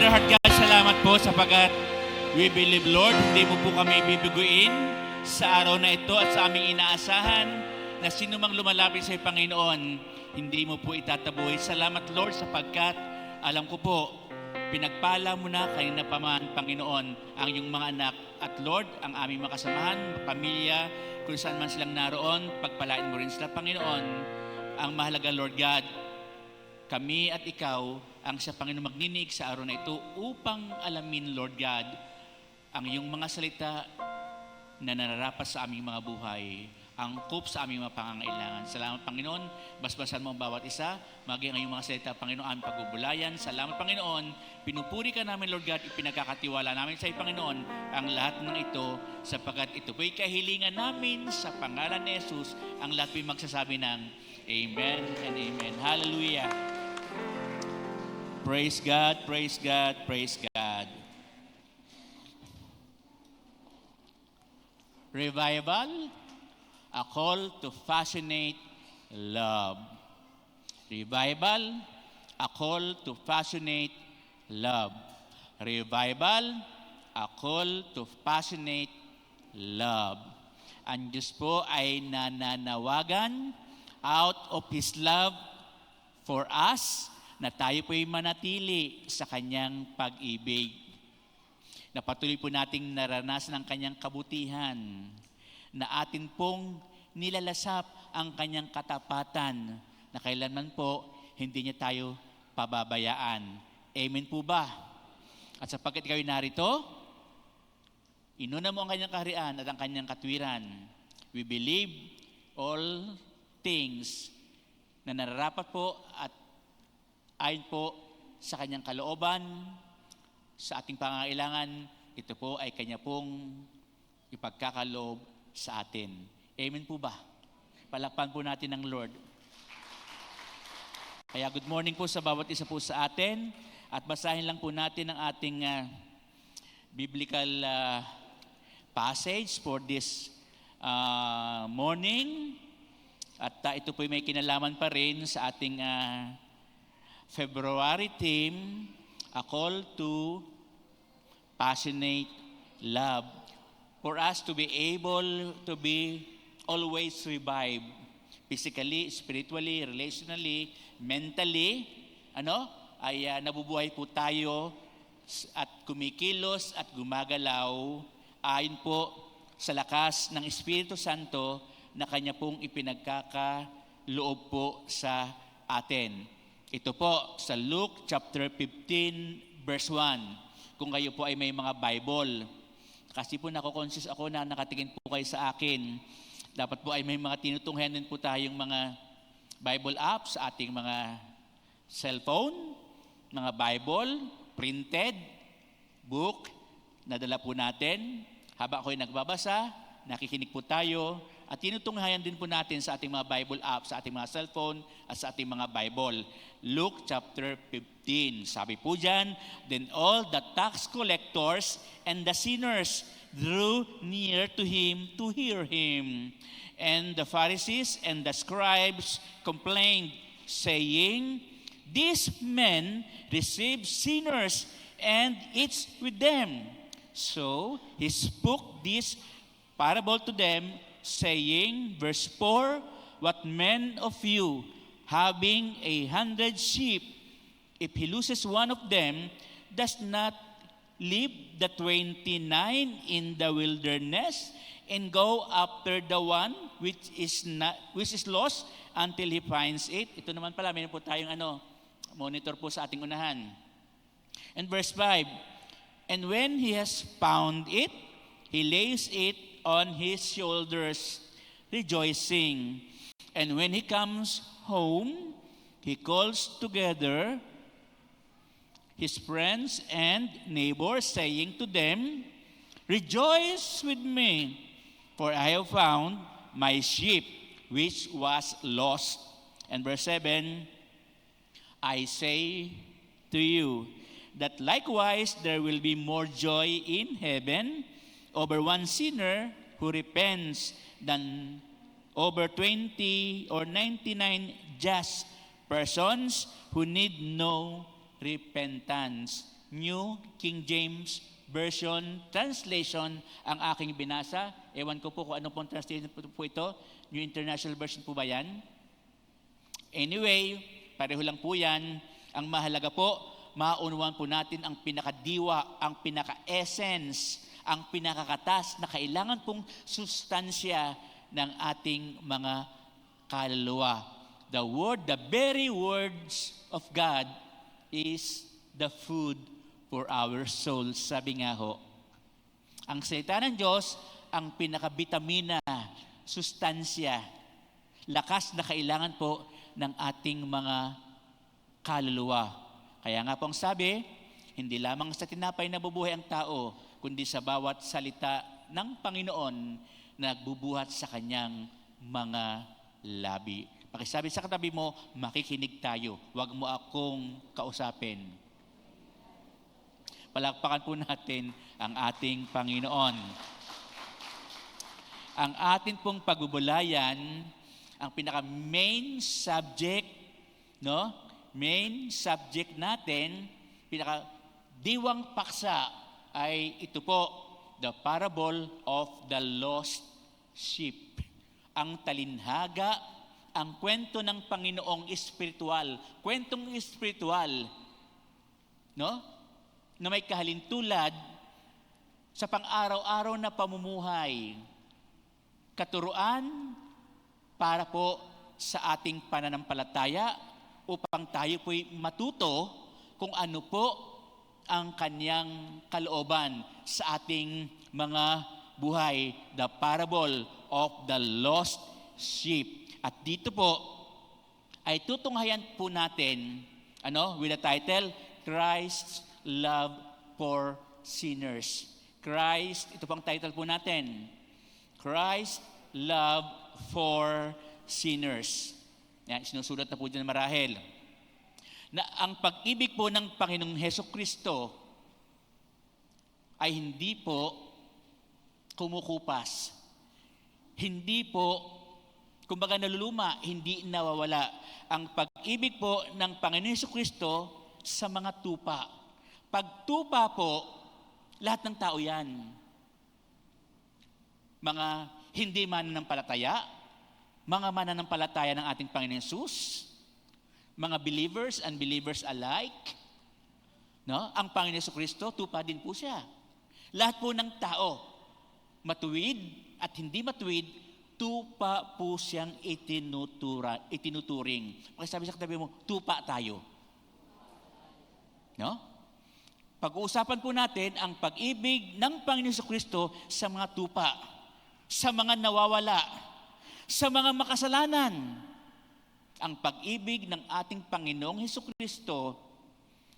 Father, Heart God, salamat po sapagat we believe, Lord, hindi mo po kami bibiguin sa araw na ito at sa aming inaasahan na sino mang lumalapit sa Panginoon, hindi mo po itatabuhay. Salamat, Lord, sapagkat alam ko po, pinagpala mo na kanina pa man, Panginoon, ang iyong mga anak. At Lord, ang aming mga kasamahan, pamilya, kung saan man silang naroon, pagpalain mo rin sila, Panginoon. Ang mahalaga, Lord God, kami at ikaw ang sa Panginoon magninig sa araw na ito upang alamin, Lord God, ang iyong mga salita na nararapat sa aming mga buhay, angkop sa aming mga pangangailangan. Salamat, Panginoon. Basbasan mo ang bawat isa, maging ang iyong mga salita, Panginoon, aming pagbubulayan. Salamat, Panginoon. Pinupuri ka namin, Lord God, ipinagkakatiwala namin sa iyo, Panginoon, ang lahat ng ito, sapagkat ito po'y kahilingan namin sa pangalan ni Jesus. Ang lahat po'y magsasabi ng Amen and Amen. Hallelujah. Praise God, praise God, praise God. Revival, a call to fascinate love. Revival, a call to fascinate love. Revival, a call to fascinate love. Ang Diyos po ay nananawagan out of His love for us na tayo po'y manatili sa Kanyang pag-ibig. Na patuloy po nating naranasan ang Kanyang kabutihan, na atin pong nilalasap ang Kanyang katapatan, na kailanman po hindi niya tayo pababayaan. Amen po ba? At sapagkat ikaw narito, inuna mo ang Kanyang kaharian at ang Kanyang katwiran. We believe all things na nararapat po at ayon po sa Kanyang kalooban, sa ating pangangailangan, ito po ay Kanya pong ipagkakaloob sa atin. Amen po ba? Palakpan po natin ng Lord. Kaya good morning po sa bawat isa po sa atin at basahin lang po natin ang ating biblical passage for this morning. At ito po may kinalaman pa rin sa ating February theme, a call to passionate love. For us to be able to be always revived, physically, spiritually, relationally, mentally, ay nabubuhay po tayo at kumikilos at gumagalaw ayon po sa lakas ng Espiritu Santo na Kanya pong ipinagkakaloob po sa atin. Ito po sa Luke chapter 15 verse 1. Kung kayo po ay may mga Bible, kasi po nako-conscious ako na nakatingin po kayo sa akin. Dapat po ay may mga tinutunghayan din po tayong mga Bible apps sa ating mga cellphone, mga Bible, printed, book, nadala po natin. Habang ako'y nagbabasa, nakikinig po tayo, at tinutunghayan din po natin sa ating mga Bible apps, sa ating mga cellphone, at sa ating mga Bible. Luke chapter 15. Sabi po dyan, then all the tax collectors and the sinners drew near to Him to hear Him. And the Pharisees and the scribes complained, saying, these men receive sinners and eats with them. So He spoke this parable to them, saying, verse 4, what man of you, having 100 sheep, if he loses one of them, does not leave the 29 in the wilderness and go after the one which is lost until he finds it? Ito naman pala, mayroon po tayong monitor po sa ating unahan. And verse 5, and when he has found it, he lays it on his shoulders, rejoicing. And when he comes home, he calls together his friends and neighbors, saying to them, rejoice with me, for I have found my sheep which was lost. And verse 7, I say to you that likewise there will be more joy in heaven over one sinner who repents than over 20 or 99 just persons who need no repentance. New King James Version Translation ang aking binasa. Ewan ko po kung ano pong translation po ito. New International Version po ba yan? Anyway, pareho lang po yan. Ang mahalaga po, maunawaan po natin ang pinakadiwa, ang pinaka-essence, ang pinakakatas na kailangan pong sustansya ng ating mga kaluluwa. The very words of God is the food for our souls. Sabi nga ho, ang salita ng Diyos, ang pinakabitamina, sustansya, lakas na kailangan po ng ating mga kaluluwa. Kaya nga pong sabi, hindi lamang sa tinapay nabubuhay ang tao, kundi sa bawat salita ng Panginoon na nagbubuhat sa kanyang mga labi. Pakisabi sa katabi mo, makikinig tayo. Huwag mo akong kausapin. Palakpakan po natin ang ating Panginoon. Ang atin pong pagbubulayan, ang pinaka-main subject, no? Main subject natin, pinaka-diwang paksa ay ito po, the parable of the lost sheep. Ang talinhaga, ang kwento ng Panginoong espiritual, kwentong espiritual, no? Na may kahalintulad sa pang-araw-araw na pamumuhay. Katuruan para po sa ating pananampalataya upang tayo po'y matuto kung ano po ang kanyang kalooban sa ating mga buhay. The parable of the lost sheep. At dito po ay tutunghayan po natin with the title, Christ's Love for Sinners. Christ, ito pang title po natin, Christ's Love for Sinners. Yan, sinusulat na po dyan marahil. Na ang pag-ibig po ng Panginoong Hesukristo ay hindi po kumukupas. Hindi po, kumbaga naluluma, hindi nawawala. Ang pag-ibig po ng Panginoong Hesukristo sa mga tupa. Pag tupa po, lahat ng tao yan. Mga hindi mananampalataya, mga mananampalataya ng ating Panginoon Jesus, mga believers, unbelievers alike. No? Ang Panginoon Jesucristo, tupa din po siya. Lahat po ng tao, matuwid at hindi matuwid, tupa po siyang itinuturing. Sabi sa katabi mo, tupa tayo. No? Pag-uusapan po natin ang pag-ibig ng Panginoon Jesucristo sa mga tupa, sa mga nawawala, sa mga makasalanan. Ang pag-ibig ng ating Panginoong Jesucristo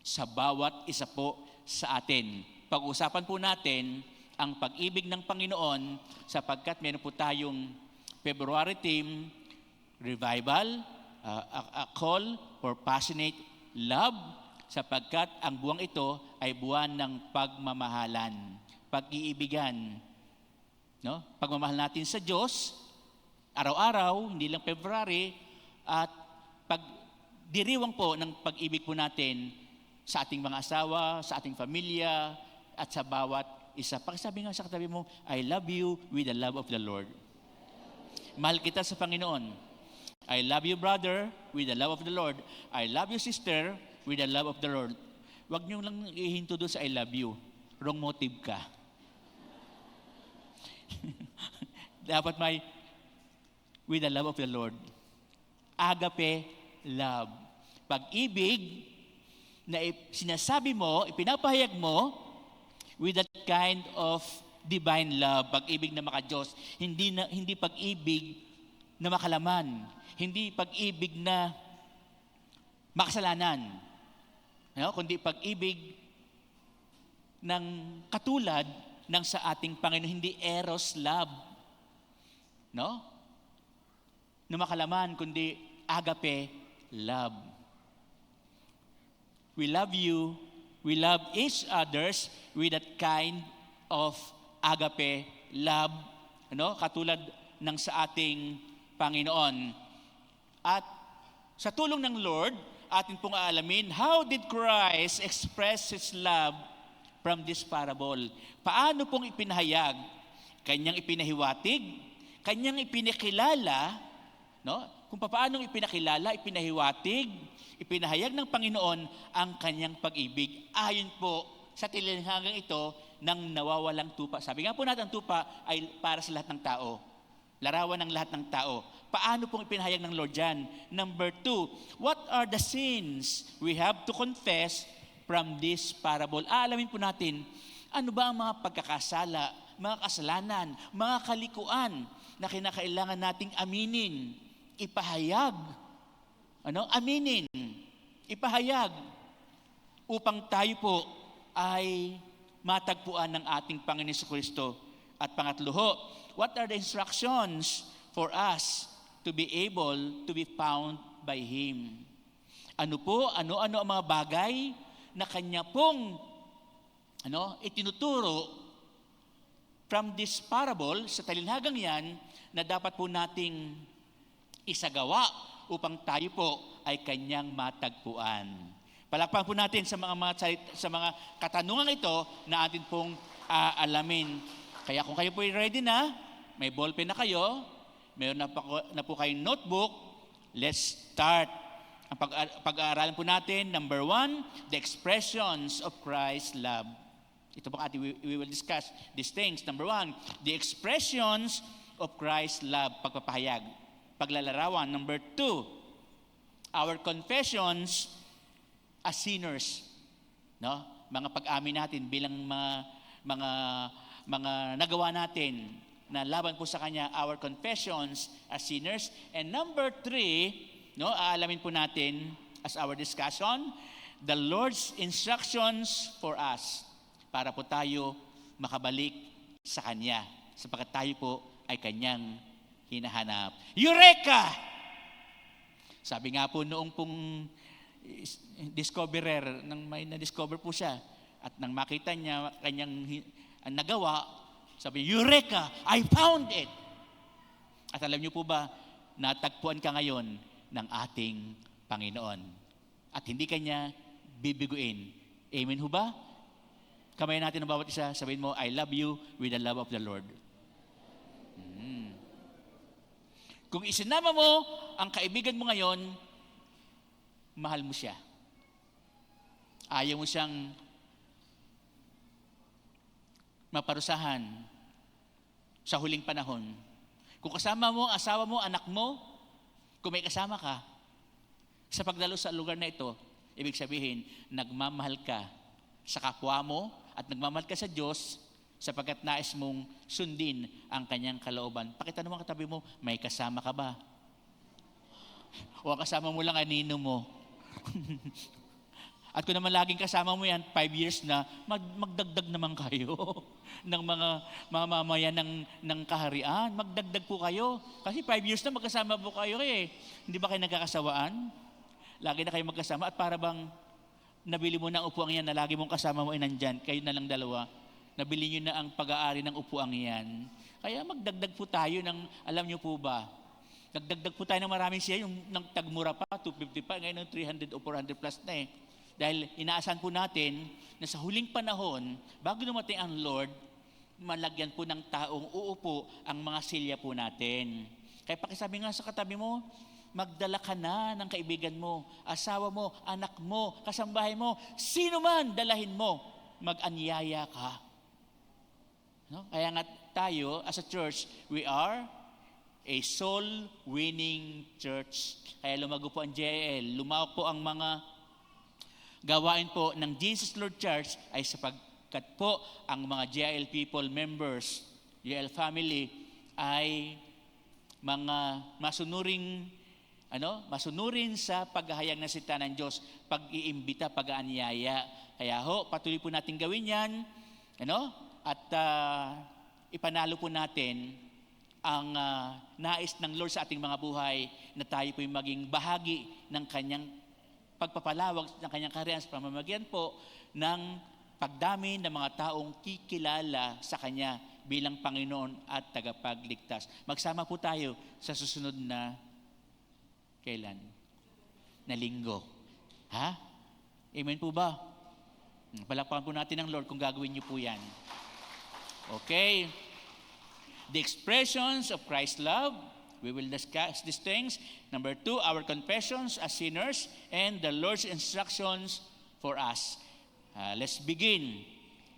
sa bawat isa po sa atin. Pag-uusapan po natin ang pag-ibig ng Panginoon sapagkat meron po tayong February theme, Revival, a call for passionate love, sapagkat ang buwang ito ay buwan ng pagmamahalan, pag-iibigan. No? Pagmamahal natin sa Diyos, araw-araw, hindi lang February, at pagdiriwang po ng pag-ibig po natin sa ating mga asawa, sa ating pamilya, at sa bawat isa. Pakisabi nga sa katabi mo, I love you with the love of the Lord. Mahal kita sa Panginoon. I love you, brother, with the love of the Lord. I love you, sister, with the love of the Lord. Huwag niyo lang ihinto doon sa I love you. Wrong motive ka. Dapat may with the love of the Lord. Agape love. Pag-ibig na sinasabi mo, ipinapahayag mo with that kind of divine love, pag-ibig na maka-Diyos. Hindi pag-ibig na makalaman. Hindi pag-ibig na makasalanan. No? Kundi pag-ibig ng katulad ng sa ating Panginoon, hindi eros love. No? Na makalaman, kundi agape love. We love you, we love each others with that kind of agape love, katulad ng sa ating Panginoon. At sa tulong ng Lord, atin pong aalamin, how did Christ express His love from this parable? Paano pong ipinahayag? Kanyang ipinahiwatig? Kanyang ipinakilala? No? Kung paano ipinakilala, ipinahiwatig, ipinahayag ng Panginoon ang kanyang pag-ibig. Ayon po sa talinhagang ito ng nawawalang tupa. Sabi nga po natin, ang tupa ay para sa lahat ng tao. Larawan ng lahat ng tao. Paano pong ipinahayag ng Lord yan? Number 2, what are the sins we have to confess from this parable? Aalamin po natin, ano ba ang mga pagkakasala, mga kasalanan, mga kalikuan na kinakailangan nating aminin, ipahayag. Aminin, ipahayag upang tayo po ay matagpuan ng ating Panginoon Jesucristo. At pangatlo, what are the instructions for us to be able to be found by Him? Ano ang mga bagay na Kanya pong itinuturo from this parable, sa talinhagang yan, na dapat po nating isagawa upang tayo po ay Kanyang matagpuan. Palakpakan po natin sa mga katanungan ito na atin pong alamin. Kaya kung kayo po ay ready na, may ballpen na kayo, mayroon na po kayong notebook, let's start. Ang pag-aaralan po natin, number 1, the expressions of Christ's love. Ito po we will discuss these things. Number 1, the expressions of Christ's love, pagpapahayag, paglalarawan. Number 2, our confessions as sinners. No? Mga pag-amin natin bilang mga nagawa natin na laban po sa Kanya, our confessions as sinners. And number 3, aalamin po natin as our discussion, the Lord's instructions for us para po tayo makabalik sa Kanya sapagkat tayo po ay Kanyang hinahanap. Eureka! Sabi nga po noong pong discoverer, nang may na-discover po siya at nang makita niya kanyang nagawa, sabi niya, Eureka! I found it! At alam niyo po ba, natagpuan ka ngayon ng ating Panginoon. At hindi kanya bibiguin. Amen ho ba? Kamay natin ang bawat isa, sabihin mo, I love you with the love of the Lord. Kung isinama mo ang kaibigan mo ngayon, mahal mo siya. Ayaw mo siyang maparusahan sa huling panahon. Kung kasama mo, asawa mo, anak mo, kung may kasama ka, sa pagdalo sa lugar na ito, ibig sabihin, nagmamahal ka sa kapwa mo at nagmamahal ka sa Diyos sapagkat nais mong sundin ang Kanyang kalooban. Pakita naman katabi mo, may kasama ka ba? O kasama mo lang anino mo? At kung naman laging kasama mo yan, 5 years na, magdagdag naman kayo ng mga mamamayan ng kaharian. Magdagdag po kayo. Kasi 5 years na magkasama po kayo eh. Hindi ba kayo nagkakasawaan? Lagi na kayo magkasama at para bang nabili mo na ang upuang yan na lagi mong kasama mo ay nandyan, kayo na lang dalawa. Nabili nyo na ang pag-aari ng upuang yan. Kaya magdagdag po tayo ng, alam nyo po ba, nagdagdag po tayo ng maraming siya, yung ng tagmura pa, 250 pa, ngayon 300 o 400 plus na eh. Dahil inaasahan po natin na sa huling panahon, bago dumating ang Lord, malagyan po ng taong uupo ang mga silya po natin. Kaya pakisabi nga sa katabi mo, magdala ka na ng kaibigan mo, asawa mo, anak mo, kasambahay mo, sino man dalahin mo, mag-anyaya ka. No? Kaya nga tayo, as a church, we are a soul-winning church. Kaya lumago po ang JL, lumawak po ang mga gawain po ng Jesus Lord Church ay sapagkat po ang mga JL people members, JL family, ay mga masunurin sa paghahayag ng salita ng Diyos, pag-iimbita, pag-aanyaya. Kaya patuloy po natin gawin yan, at ipanalo po natin ang nais ng Lord sa ating mga buhay na tayo po yung maging bahagi ng Kanyang pagpapalawag ng Kanyang kaharian sa pamamagitan po ng pagdami ng mga taong kikilala sa Kanya bilang Panginoon at tagapagligtas. Magsama po tayo sa susunod na kailan? Na linggo. Ha? Amen po ba? Palakpakan po natin ang Lord kung gagawin niyo po yan. Okay. The expressions of Christ's love. We will discuss these things. Number 2, our confessions as sinners and the Lord's instructions for us. Let's begin.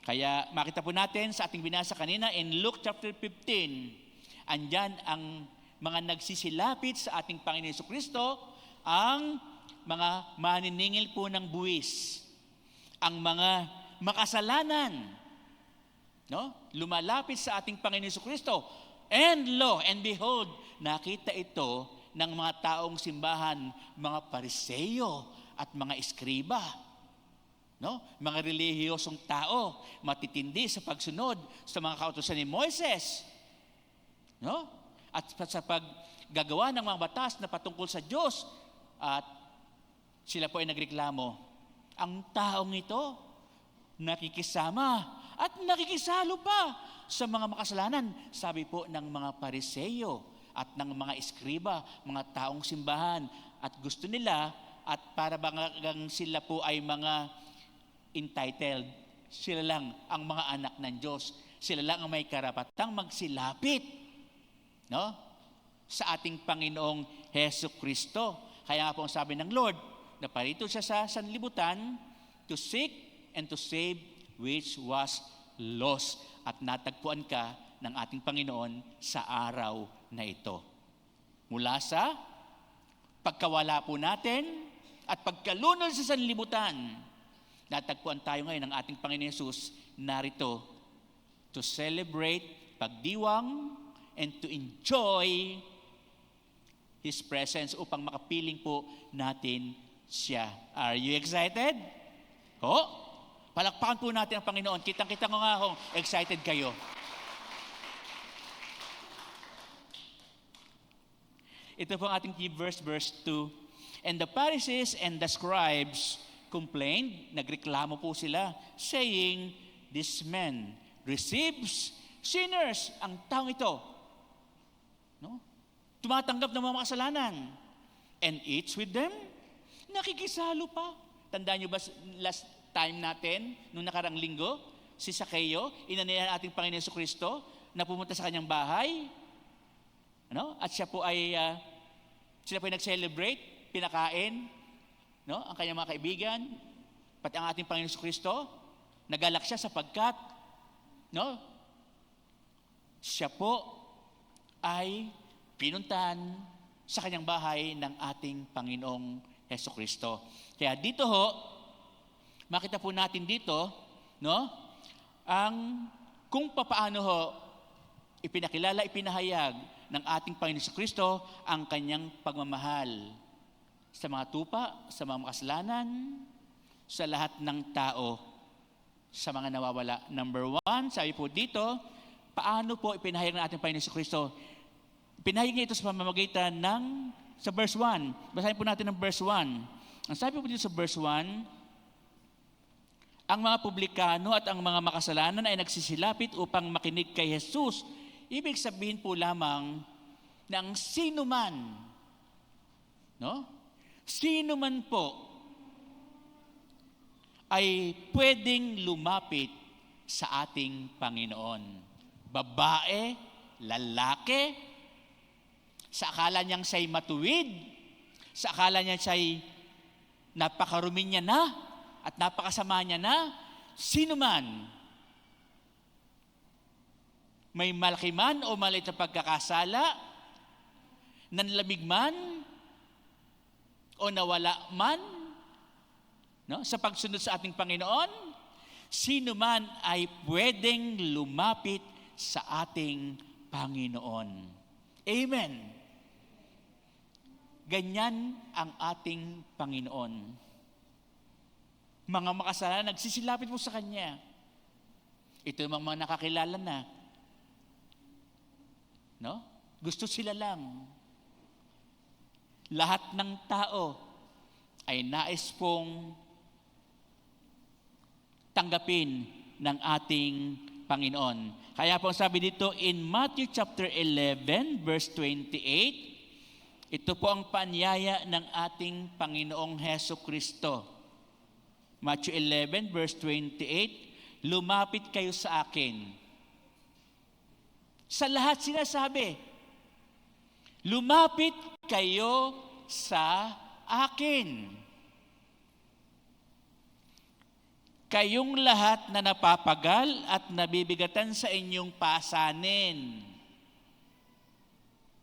Kaya makita po natin sa ating binasa kanina in Luke chapter 15. Andyan ang mga nagsisilapit sa ating Panginoon Jesucristo, ang mga maniningil po ng buwis, ang mga makasalanan, no? Lumalapit sa ating Panginoon Jesucristo. And lo, and behold, nakita ito ng mga taong simbahan, mga Pariseyo at mga eskriba. No? Mga relihiyosong tao, matitindi sa pagsunod sa mga kautusan ni Moises. No? At sa paggagawa ng mga batas na patungkol sa Diyos, at sila po ay nagreklamo. Ang taong ito, nakikisama at nakikisalo pa sa mga makasalanan, sabi po ng mga Pariseyo at ng mga eskriba, mga taong simbahan. At gusto nila, at para bang sila po ay mga entitled, sila lang ang mga anak ng Diyos. Sila lang ang may karapatang magsilapit, no? Sa ating Panginoong Jesucristo. Kaya nga po ang sabi ng Lord, na parito siya sa sanlibutan to seek and to save which was lost. At natagpuan ka ng ating Panginoon sa araw na ito. Mula sa pagkawala po natin at pagkalunod sa sanlibutan, natagpuan tayo ngayon ng ating Panginoon Jesus narito to celebrate, pagdiwang, and to enjoy His presence upang makapiling po natin siya. Are you excited? Oh, palakpakan po natin ang Panginoon. Kitang-kita ko nga kung excited kayo. Ito po ang ating key verse, verse 2. And the Pharisees and the scribes complained, nagreklamo po sila, saying, this man receives sinners. Ang taong ito, no? Tumatanggap ng mga makasalanan and eats with them. Nakikisalo pa. Tandaan nyo ba last time natin, nung nakarang linggo, si Zaccheo, inanayan ating Panginoon Jesucristo, na pumunta sa kanyang bahay, ano? At sila po ay nag-celebrate, pinakain, no? Ang kanyang mga kaibigan, pati ang ating Panginoon Jesucristo, nagalak siya sapagkat, no? Siya po ay pinuntahan sa kanyang bahay ng ating Panginoong Jesucristo. Kaya dito ho, makita po natin dito, no? Kung papaano ho ipinakilala, ipinahayag ng ating Panginoon Jesucristo ang kanyang pagmamahal sa mga tupa, sa mga makasalanan, sa lahat ng tao, sa mga nawawala. Number 1, sabi po dito, paano po ipinahayag ng ating Panginoon Jesucristo? Ipinahayag niya ito sa pamamagitan sa verse 1. Basahin po natin ang verse 1. Ang sabi po dito sa verse 1, ang mga publikano at ang mga makasalanan ay nagsisilapit upang makinig kay Jesus. Ibig sabihin po lamang na ang sino man, no? Sino man po ay pwedeng lumapit sa ating Panginoon. Babae, lalaki, sa akala niyang siya'y matuwid, sa akala niya siya'y napakarumi niya na, at napakasama niya na, sino man, may malaki man o maliit na pagkakasala, nanlamig man, o nawala man, no, sa pagsunod sa ating Panginoon, sino man ay pwedeng lumapit sa ating Panginoon. Amen. Ganyan ang ating Panginoon. Mga makasalanan, nagsisilapit po sa Kanya. Ito yung mga nakakilala na. No? Gusto sila lang. Lahat ng tao ay nais pong tanggapin ng ating Panginoon. Kaya po sabi dito in Matthew chapter 11 verse 28, Ito po ang paanyaya ng ating Panginoong Heso Kristo. Matthew 11 verse 28, lumapit kayo sa akin. Sa lahat sinasabi, lumapit kayo sa akin. Kayong lahat na napapagal at nabibigatan sa inyong pasanin.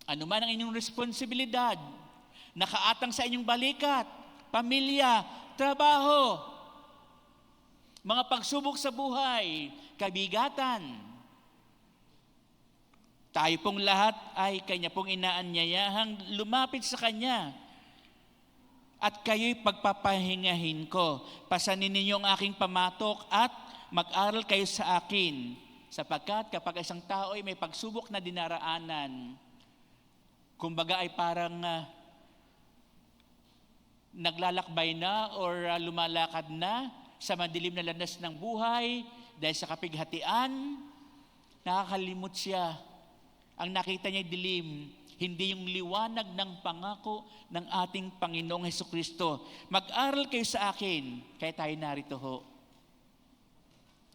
Ano man ang inyong responsibilidad, nakaatang sa inyong balikat, pamilya, trabaho, mga pagsubok sa buhay, kabigatan. Tayo pong lahat ay Kanya pong inaanyayahang lumapit sa Kanya. At kayo'y pagpapahingahin ko. Pasanin ninyo ang aking pamatok at mag-aral kayo sa akin. Sapagkat kapag isang tao ay may pagsubok na dinaraanan, kumbaga ay parang naglalakbay na or lumalakad na sa madilim na landas ng buhay dahil sa kapighatian, nakakalimot siya. Ang nakita niya ay dilim, hindi yung liwanag ng pangako ng ating Panginoong Hesukristo. Mag-aral kayo sa akin, kaya tayo narito ho.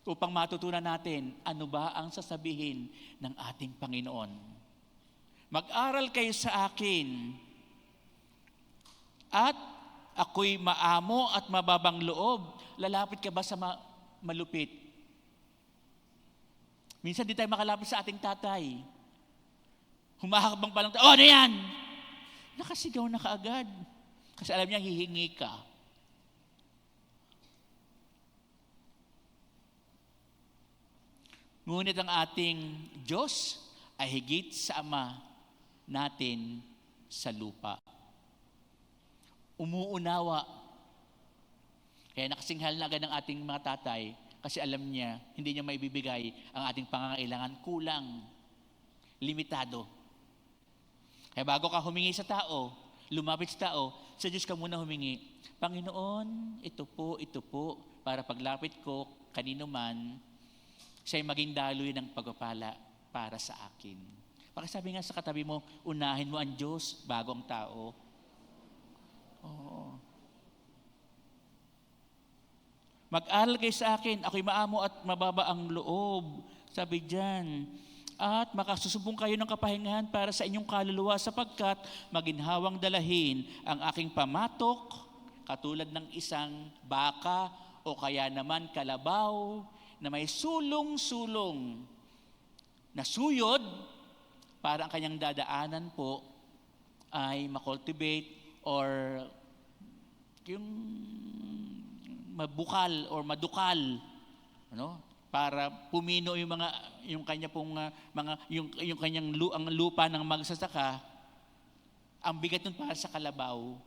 Upang matutunan natin, ano ba ang sasabihin ng ating Panginoon. Mag-aral kayo sa akin, at ako'y maamo at mababang loob. Lalapit ka ba sa malupit? Minsan di tayo makalapit sa ating tatay. Humahakbang pa lang tayo, ano yan? Nakasigaw na kaagad. Kasi alam niya, hihingi ka. Ngunit ang ating Diyos ay higit sa Ama natin sa lupa. Umuunawa. Kaya nakasinghal na agad ng ating mga tatay kasi alam niya, hindi niya maibibigay ang ating pangangailangan. Kulang. Limitado. Kaya bago ka humingi sa tao, lumapit sa tao, sa Diyos ka muna humingi. Panginoon, ito po, para paglapit ko, kanino man, siya'y maging daloy ng pagpapala para sa akin. Pakisabi nga sa katabi mo, unahin mo ang Diyos bago ang tao. Oo. Mag-aral kayo sa akin, ako'y maamo at mababa ang loob. Sabi diyan, at makasusubong kayo ng kapahingahan para sa inyong kaluluwa sapagkat maginhawang dalahin ang aking pamatok katulad ng isang baka o kaya naman kalabaw na may sulong-sulong na suyod para ang kanyang dadaanan po ay makultivate or yung mabukal or madukal, ano? Para pumino yung kanya pong yung kanyang ang lupa ng magsasaka, ang bigat nun para sa kalabaw.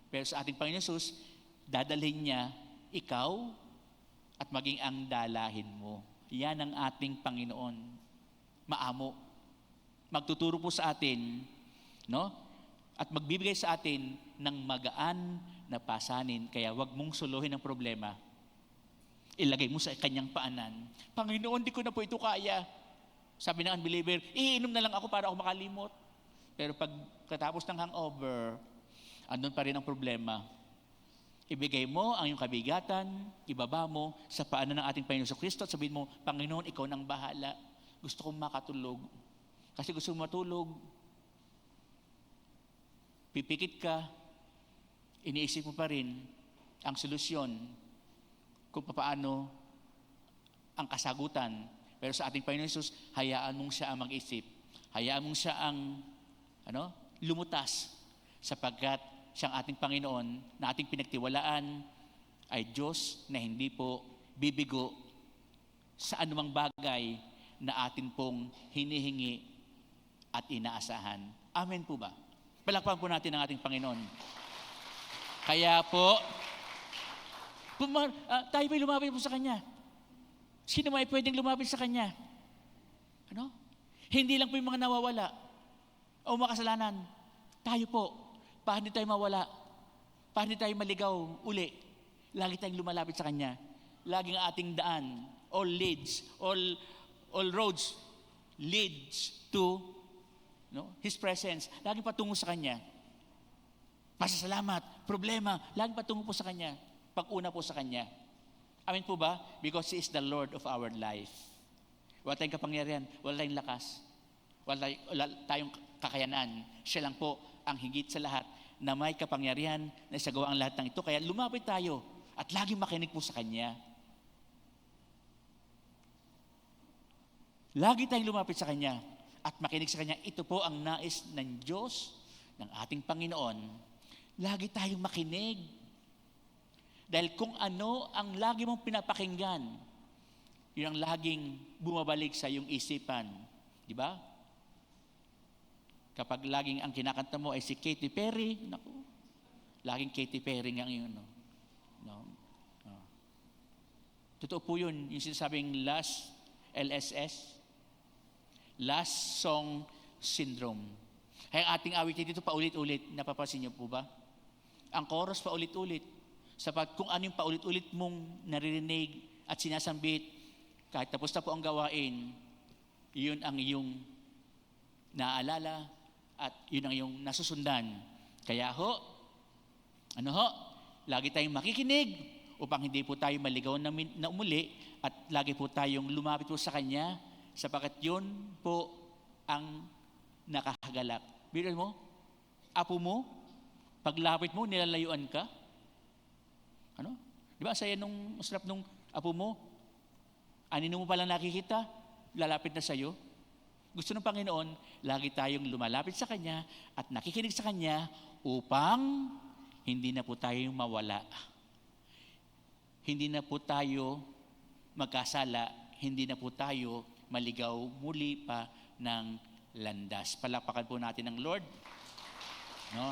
Pero sa ating Panginoon Jesus, dadalhin niya ikaw at maging ang dalahin mo. Yan ang ating Panginoon. Maamo. Magtuturo po sa atin, no? At magbibigay sa atin ng magaan na pasanin. Kaya wag mong suluhin ang problema. Ilagay mo sa kanyang paanan. Panginoon, di ko na po ito kaya. Sabi ng unbeliever, iinom na lang ako para ako makalimot. Pero pag katapos ng hangover, andun pa rin ang problema. Ibigay mo ang iyong kabigatan, ibaba mo sa paanan ng ating Panginoon Kristo at sabihin mo, Panginoon, ikaw nang bahala. Gusto kong makatulog. Kasi gusto mo matulog. Pipikit ka, iniisip mo pa rin ang solusyon kung paano ang kasagutan. Pero sa ating Panginoon Jesus, hayaan mong siya ang mag-isip. Hayaan mong siya ang lumutas sapagkat siyang ating Panginoon na ating pinagtiwalaan ay Diyos na hindi po bibigo sa anumang bagay na atin pong hinihingi at inaasahan. Amen po ba? Palakpakan po natin ang ating Panginoon. Kaya po, tayo ba'y lumapit po sa Kanya? Sino may pwedeng lumapit sa Kanya? Ano? Hindi lang po yung mga nawawala o makasalanan. Tayo po. Paano tayo mawala? Paano tayo maligaw uli? Lagi tayong lumalapit sa Kanya. Laging ating daan, all roads leads to His presence. Laging patungo sa Kanya. pasasalamat, problema, lagi patungo po sa Kanya. Pag-una po sa Kanya. Amin po ba? Because He is the Lord of our life. Wala tayong kapangyarihan, wala tayong lakas, wala tayong kakayanan. Siya lang po ang higit sa lahat na may kapangyarihan na isagawa ang lahat ng ito. Kaya lumapit tayo at lagi makinig po sa Kanya. Lagi tayong lumapit sa Kanya at makinig sa Kanya. Ito po ang nais ng Diyos, ng ating Panginoon. Lagi tayong makinig. Dahil kung ano ang lagi mong pinapakinggan, yun ang laging bumabalik sa iyong isipan. Di ba? Kapag laging ang kinakanta mo ay si Katy Perry, naku, laging Katy Perry nga yun. No? Totoo po yun, yung sinasabing LSS, Last Song Syndrome. Kaya ang ating awit dito paulit-ulit, napapansin niyo po ba? Ang chorus paulit-ulit. Sapat kung ano yung paulit-ulit mong naririnig at sinasambit, kahit tapos na po ang gawain, yun ang iyong naaalala at yun ang iyong nasusundan. Kaya lagi tayong makikinig upang hindi po tayo maligaw na umuli at lagi po tayong lumapit po sa Kanya sapagkat yun po ang nakakagalak. Biro mo, apo mo, paglapit mo, nilalayuan ka. Ano? Di ba saya nung sarap nung apo mo, anino mo palang nakikita, lalapit na sa'yo. Gusto ng Panginoon, lagi tayong lumalapit sa Kanya at nakikinig sa Kanya upang hindi na po tayo mawala. Hindi na po tayo magkasala, hindi na po tayo maligaw muli pa ng landas. Palakpakan po natin ang Lord. No?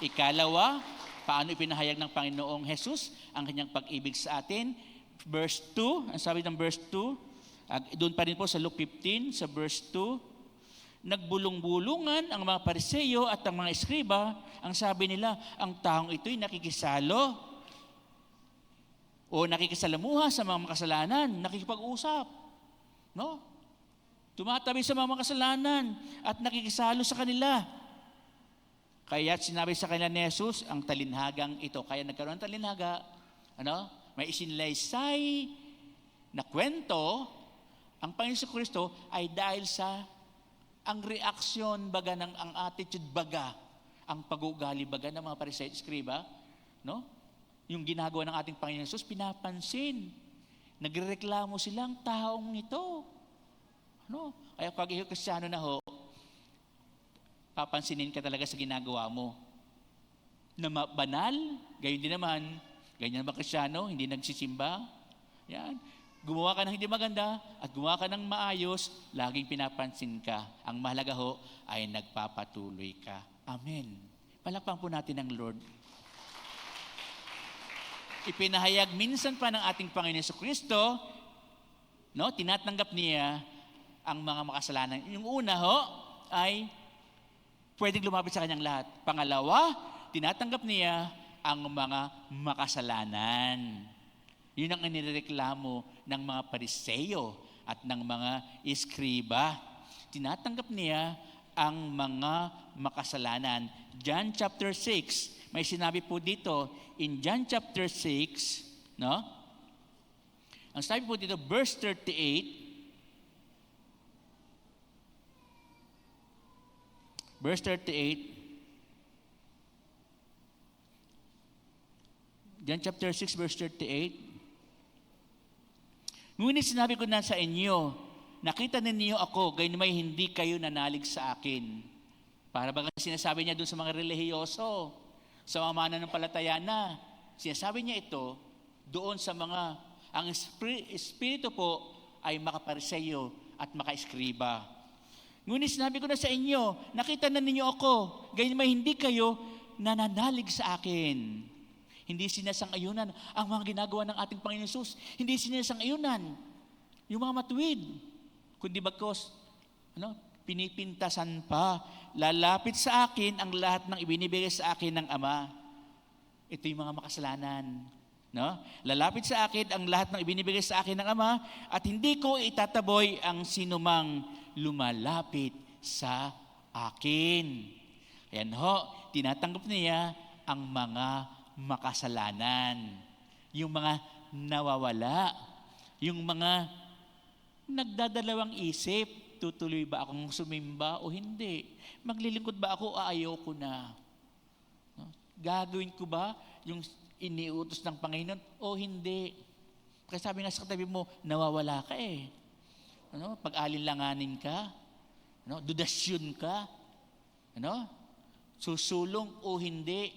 Ikalawa, paano ipinahayag ng Panginoong Jesus ang Kanyang pag-ibig sa atin? Verse 2, ang sabi ng verse 2, doon pa rin po sa Luke 15, sa verse 2, nagbulong-bulungan ang mga Pariseo at ang mga Eskriba. Ang sabi nila, ang taong ito'y nakikisalo o nakikisalamuha sa mga makasalanan, nakikipag-usap. No? Tumatabi sa mga makasalanan at nakikisalo sa kanila. Kaya sinabi sa kanila ni Jesus, ang talinhagang ito. Kaya nagkaroon ng talinhaga, may isinlaysay na kwento, ang Panginoon Kristo ay dahil sa ang reaksyon baga ng ang attitude baga, ang pag-uugali baga ng mga Pariseo at Eskriba, no? Yung ginagawa ng ating Panginoon Jesus, pinapansin. Nagrereklamo silang taong ito. Ano? Kaya pag ikaw Kristiyano na papansinin ka talaga sa ginagawa mo. Na banal, gayon din naman, ganyan ba Kristiyano, hindi nagsisimba? Yan. Gumawa ka ng hindi maganda at gumawa ka ng maayos, laging pinapansin ka. Ang mahalaga ay nagpapatuloy ka. Amen. Palakpakan po natin ang Lord. Ipinahayag minsan pa ng ating Panginoon Kristo, tinatanggap niya ang mga makasalanan. Yung una ay pwedeng lumapit sa kanyang lahat. Pangalawa, tinatanggap niya ang mga makasalanan. Yun ang inireklamo ng mga Pariseo at ng mga Eskriba. Tinatanggap niya ang mga makasalanan. John chapter 6, may sinabi po dito, in John chapter 6, ang sabi po dito, verse 38, verse 38, John chapter 6, verse 38, ngunit sinabi ko na sa inyo, nakita ninyo ako, gayon may hindi kayo nanalig sa akin. Para ba sinasabi niya doon sa mga relihiyoso, sa mga mananampalataya na, sinasabi niya ito doon sa mga, ang Espiritu po ay makapariseo at maka-eskriba. Ngunit sinabi ko na sa inyo, nakita na ninyo ako, gayon may hindi kayo nananalig sa akin. Hindi sinasang-ayunan ang mga ginagawa ng ating Panginoon Jesus. Hindi sinasang-ayunan yung mga matuwid. Kundi bagkos, pinipintasan pa. Lalapit sa akin ang lahat ng ibinibigay sa akin ng Ama. Ito yung mga makasalanan. Lalapit sa akin ang lahat ng ibinibigay sa akin ng Ama at hindi ko itataboy ang sinumang lumalapit sa akin. Ayan ho, tinatanggap niya ang mga makasalanan. Yung mga nawawala. Yung mga nagdadalawang isip, tutuloy ba akong sumimba o hindi? Maglilingkod ba ako o ayoko na? No? Gagawin ko ba yung iniutos ng Panginoon o hindi? Kasi sabi nga sa katabi mo, nawawala ka eh. Ano? Pag-alinlanganin ka, ano? Dudasyon ka, ano? Susulong o hindi.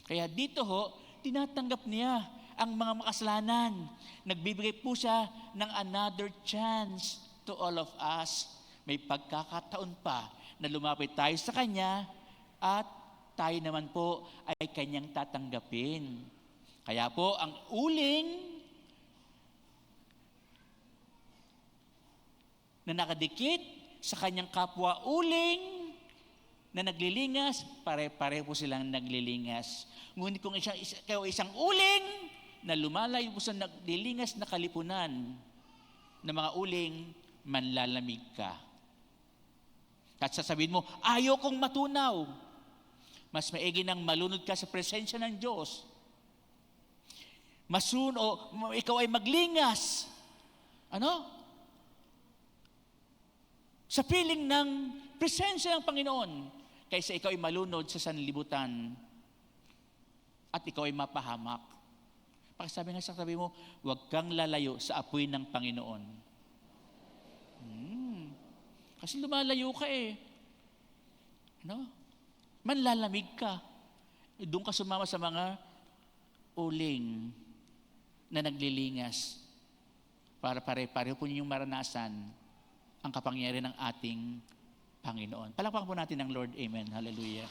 Kaya dito ho, tinatanggap niya ang mga makasalanan. Nagbibigay po siya ng another chance to all of us. May pagkakataon pa na lumapit tayo sa Kanya at tayo naman po ay Kanyang tatanggapin. Kaya po, ang uling na nakadikit sa Kanyang kapwa uling na naglilingas, pare-pare po silang naglilingas. Ngunit kung kayo isang uling na lumalayo po sa naglilingas na kalipunan ng mga uling, manlalamig ka. At sasabihin mo, ayaw kong matunaw. Mas maigi nang malunod ka sa presensya ng Diyos. Ikaw ay maglingas. Ano? Sa piling ng presensya ng Panginoon, kaysa ikaw ay malunod sa sanlibutan at ikaw ay mapahamak. Pakisabi nga sa katabi mo, huwag kang lalayo sa apoy ng Panginoon. Kasi lumalayo ka eh. No? Manlalamig ka. Doon ka sumama sa mga uling na naglilingas para pare-pareho po ninyong maranasan ang kapangyarihan ng ating Panginoon. Palakpakan po natin ang Lord. Amen. Hallelujah.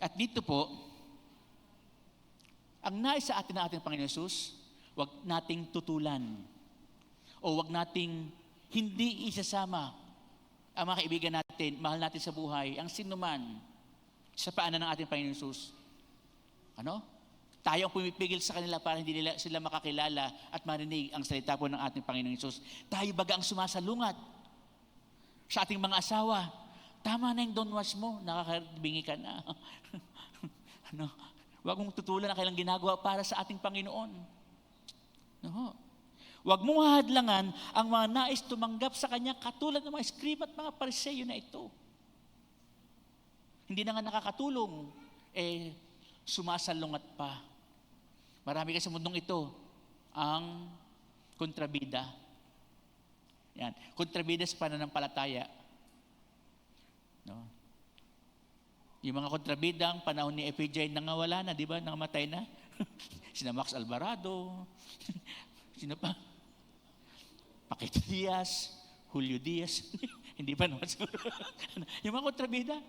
At dito po, ang nais sa atin ng ating Panginoon Jesus, huwag nating tutulan o huwag nating hindi isasama ang mga kaibigan natin, mahal natin sa buhay, ang sinuman sa paanan ng ating Panginoon Jesus. Ano? Tayo ang pumipigil sa kanila para hindi sila makakilala at marinig ang salita po ng ating Panginoon Jesus. Tayo baga ang sumasalungat sa ating mga asawa. Tama na yung don't watch mo, nakakabingi ka na. Ano? Huwag mong tutulan ang kailang ginagawa para sa ating Panginoon. No. Huwag mong hahadlangan ang mga nais tumanggap sa Kanya katulad ng mga Eskrib at mga Pariseyo na ito. Hindi na nga nakakatulong, sumasalungat pa. Marami kasi sa mundong ito ang kontrabida. Yan. Kontrabida sa pananampalataya. No? Yung mga kontrabidang panahon ni FJ nangawala na, di ba? Nangamatay na. Sina Max Alvarado. Sino pa? Paquito Diaz, Julio Diaz. Hindi pa naman siguro. Yung mga kontrabida,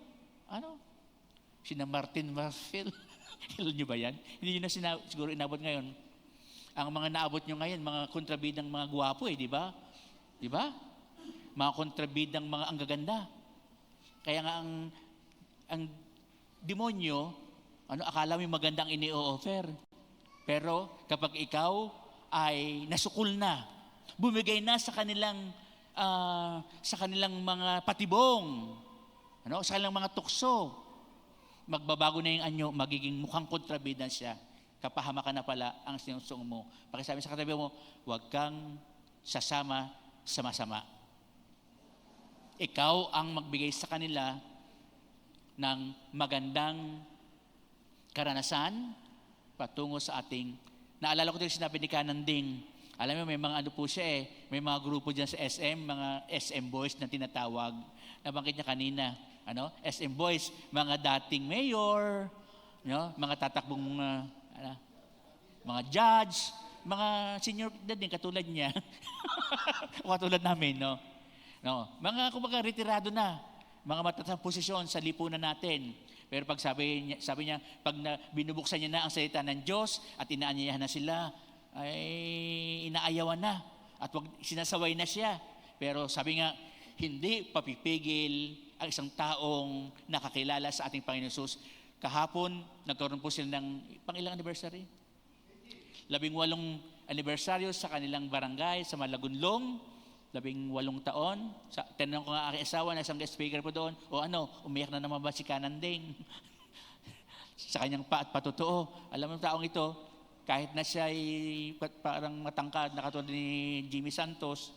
Sina Martin Marfil. Ilan nyo ba yan? Hindi nyo na siguro inabot ngayon. Ang mga naabot nyo ngayon, mga kontrabidang mga gwapo di ba? Di ba? Mga kontrabidang mga anggaganda. Kaya nga ang demonyo, akala mo magandang ini-offer. Pero kapag ikaw ay nasukul na, bumigay na sa kanilang mga patibong, sa kanilang mga tukso, magbabago na yung anyo, magiging mukhang kontrabida siya. Kapahamakan na pala ang sinusuong mo. Pakisabi sa katabi mo, huwag kang sasama sa masama. Ikaw ang magbigay sa kanila ng magandang karanasan patungo sa ating. Naalala ko din sinabi ni Kananding, alam mo may mga po siya may mga grupo dyan sa SM, mga SM boys na tinatawag. Nabanggit niya kanina, SM boys, mga dating mayor, mga tatakbong mga judge, mga senior din katulad niya. Katulad namin, mga kumbaga retirado na, mga matatang posisyon sa lipunan natin. Pero pag sabi niya, pag binubuksan niya na ang salita ng Diyos at inaanyayahan na sila, ay inaayawan na at sinasaway na siya. Pero sabi nga, hindi papipigil ang isang taong nakakilala sa ating Panginoon Jesus. Kahapon, nagkaroon po sila ng pangilang anniversary? 18 anibersaryo sa kanilang barangay sa Malagunlong. 18 taon. Tinanong ko nga aking asawa na isang guest speaker po doon, umiyak na naman ba si Kananding? Sa kanyang pa at patotoo. Alam mo taong ito, kahit na siya ay parang matangkad na katulad ni Jimmy Santos,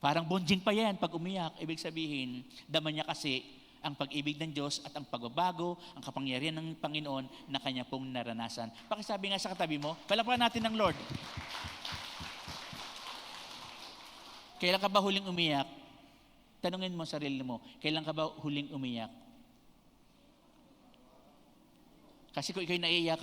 parang bonjing pa yan pag umiyak. Ibig sabihin, dama niya kasi ang pag-ibig ng Diyos at ang pagbabago, ang kapangyarihan ng Panginoon na kanya pong naranasan. Pakisabi nga sa katabi mo, palakpakan natin ng Lord. Kailan ka ba huling umiyak? Tanungin mo sarili mo, kailan ka ba huling umiyak? Kasi kung ikaw naiiyak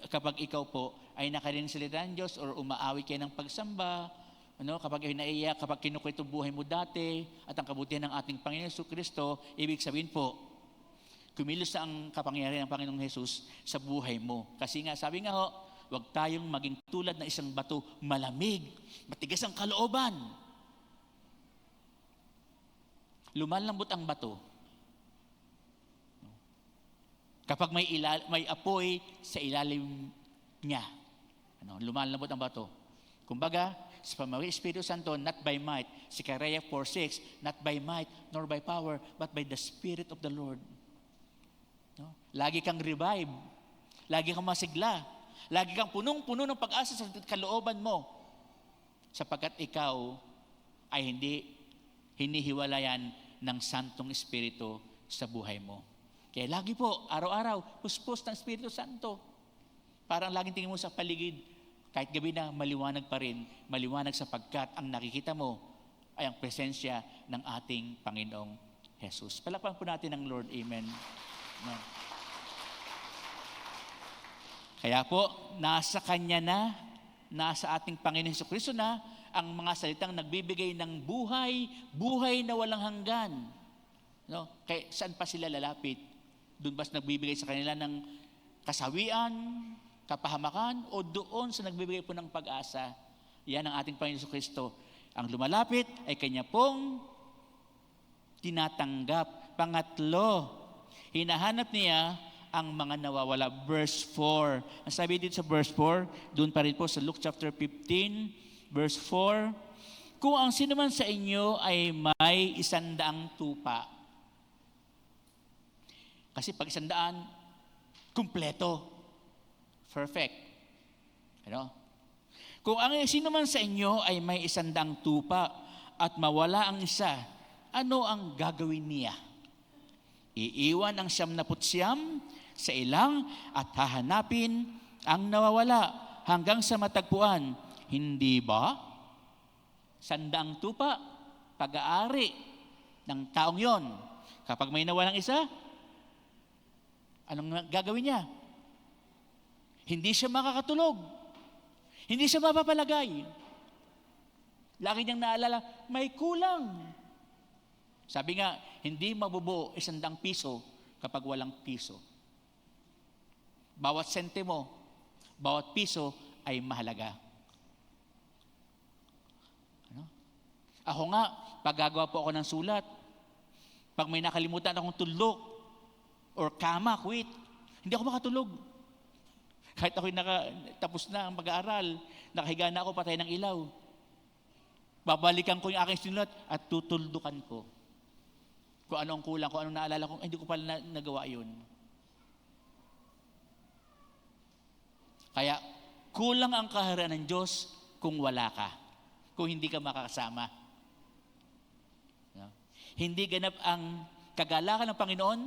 kapag ikaw po ay nakarinig sa salita ng Diyos or umaawi kayo ng pagsamba, kapag ikaw naiiyak, kapag kinukwento buhay mo dati at ang kabutihan ng ating Panginoon Jesucristo, ibig sabihin po, kumilos na ang kapangyarihan ng Panginoong Jesus sa buhay mo. Kasi nga, sabi nga huwag tayong maging tulad ng isang bato, malamig, matigas ang kalooban. Lumalambot ang bato. Kapag may apoy sa ilalim niya, lumalambot ang bato. Kumbaga, sa pamamagitan ng Espiritu Santo, not by might, Zechariah 4:6, not by might nor by power, but by the Spirit of the Lord. Lagi kang revive, lagi kang masigla, lagi kang punong-puno ng pag-asa sa kalooban mo, sapagkat ikaw ay hindi hinihiwalayan ng Santong Espiritu sa buhay mo. Kaya lagi po, araw-araw, puspos ng Espiritu Santo. Parang laging tingin mo sa paligid, kahit gabi na, maliwanag pa rin. Maliwanag sapagkat ang nakikita mo ay ang presensya ng ating Panginoong Jesus. Palakpakan po natin ang Lord. Amen. Amen. Kaya po, nasa Kanya na, nasa ating Panginoon Jesucristo na, ang mga salitang nagbibigay ng buhay na walang hanggan. Kaya saan pa sila lalapit? Doon ba nagbibigay sa kanila ng kasawian, kapahamakan, o doon sa nagbibigay po ng pag-asa? Yan ang ating Panginoon Jesucristo. Ang lumalapit ay Kanya pong tinatanggap. Pangatlo, hinahanap niya ang mga nawawala. Verse 4. Ang sabi dito sa verse 4, doon pa rin po sa Luke chapter 15, verse 4, kung ang sino man sa inyo ay may 100 tupa. Kasi pag 100, kumpleto. Perfect. Kung ang sino man sa inyo ay may 100 tupa at mawala ang isa, ano ang gagawin niya? Iiwan ang 99 sa ilang at hahanapin ang nawawala hanggang sa matagpuan. Hindi ba? 100 tupa, pag-aari ng taong yon. Kapag may nawalang isa, anong gagawin niya? Hindi siya makakatulog. Hindi siya mapapalagay. Lagi niyang naalala, may kulang. Sabi nga, hindi mabubuo 100 piso kapag walang piso. Bawat sentimo, bawat piso ay mahalaga. Ako nga, pag gagawa po ako ng sulat, pag may nakalimutan akong tulog or kama, quit, hindi ako makatulog. Kahit ako'y tapos na ang pag-aaral, nakahiga na ako, patay ng ilaw. Babalikan ko yung aking sinulat at tutuldukan ko. Kung ano ang kulang, kung anong naalala ko, hindi ko pala nagawa yun. Kaya, kulang ang kaharian ng Diyos kung wala ka. Kung hindi ka makakasama. Hindi ganap ang kagalakan ng Panginoon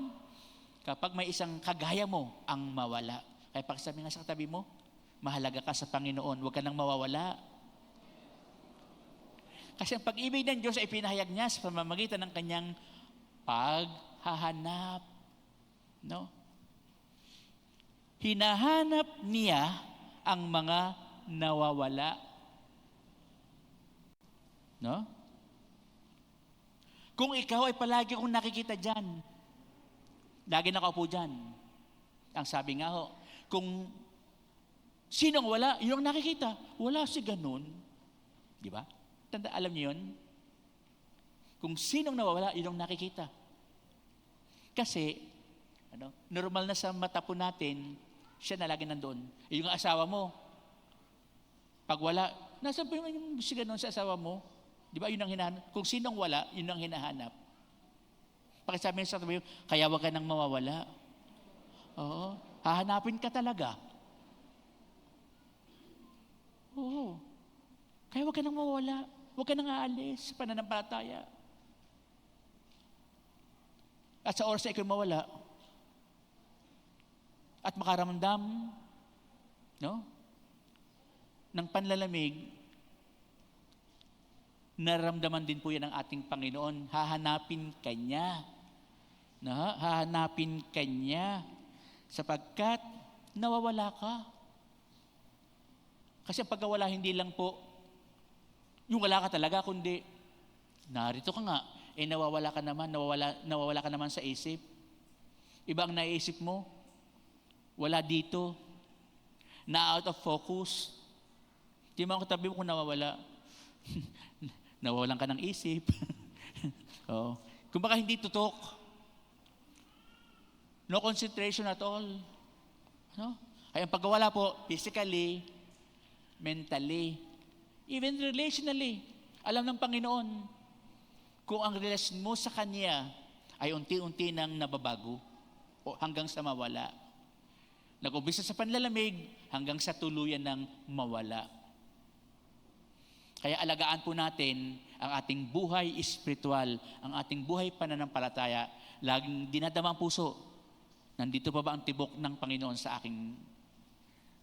kapag may isang kagaya mo ang mawala. Kaya pakisabi nga sa katabi mo, mahalaga ka sa Panginoon, huwag ka nang mawawala. Kasi ang pag-ibig ng Diyos ay pinahayag niya sa pamamagitan ng kanyang paghahanap. Hinahanap niya ang mga nawawala. Kung ikaw ay palagi kong nakikita dyan, lagi nakaupo dyan, ang sabi nga kung sinong wala, yun ang nakikita. Wala si ganun. Di ba? Alam niyo yun? Kung sinong nawawala, yun ang nakikita. Kasi, normal na sa mata po natin, siya na lagi nandoon. Yung asawa mo, pag wala, Nasaan po yung siga nun sa asawa mo? Di ba, yun ang hinahanap. Kung sinong wala, yun ang hinahanap. Pakisabi sa tabi, kaya wag ka nang mawawala. Oo, hahanapin ka talaga. Oo. Kaya wag ka nang mawawala. Wag ka nang aalis sa pananampalataya. At sa oras na ikaw mawala, at makaramdam, no, ng panlalamig, nararamdaman din po yan ng ating Panginoon. Hahanapin ka niya. No? Hahanapin ka niya. Sapagkat nawawala ka. Kasi ang pagkawala, hindi lang po yung wala ka talaga, kundi narito ka nga, nawawala ka naman, nawawala ka naman sa isip. Iba ang naisip mo, wala dito, na out of focus. Di mo ang katabi mo kung nawawala. Nawawalan ka ng isip. Oh. Kung baka hindi tutok. No concentration at all. No? Kaya ang pagkawala po, physically, mentally, even relationally. Alam ng Panginoon, kung ang relasyon mo sa Kanya ay unti-unti nang nababago o hanggang sa mawala. Nag-umpisa sa panlalamig hanggang sa tuluyan ng mawala. Kaya alagaan po natin ang ating buhay espiritual, ang ating buhay pananampalataya. Laging dinadama ang puso. Nandito pa ba ang tibok ng Panginoon sa aking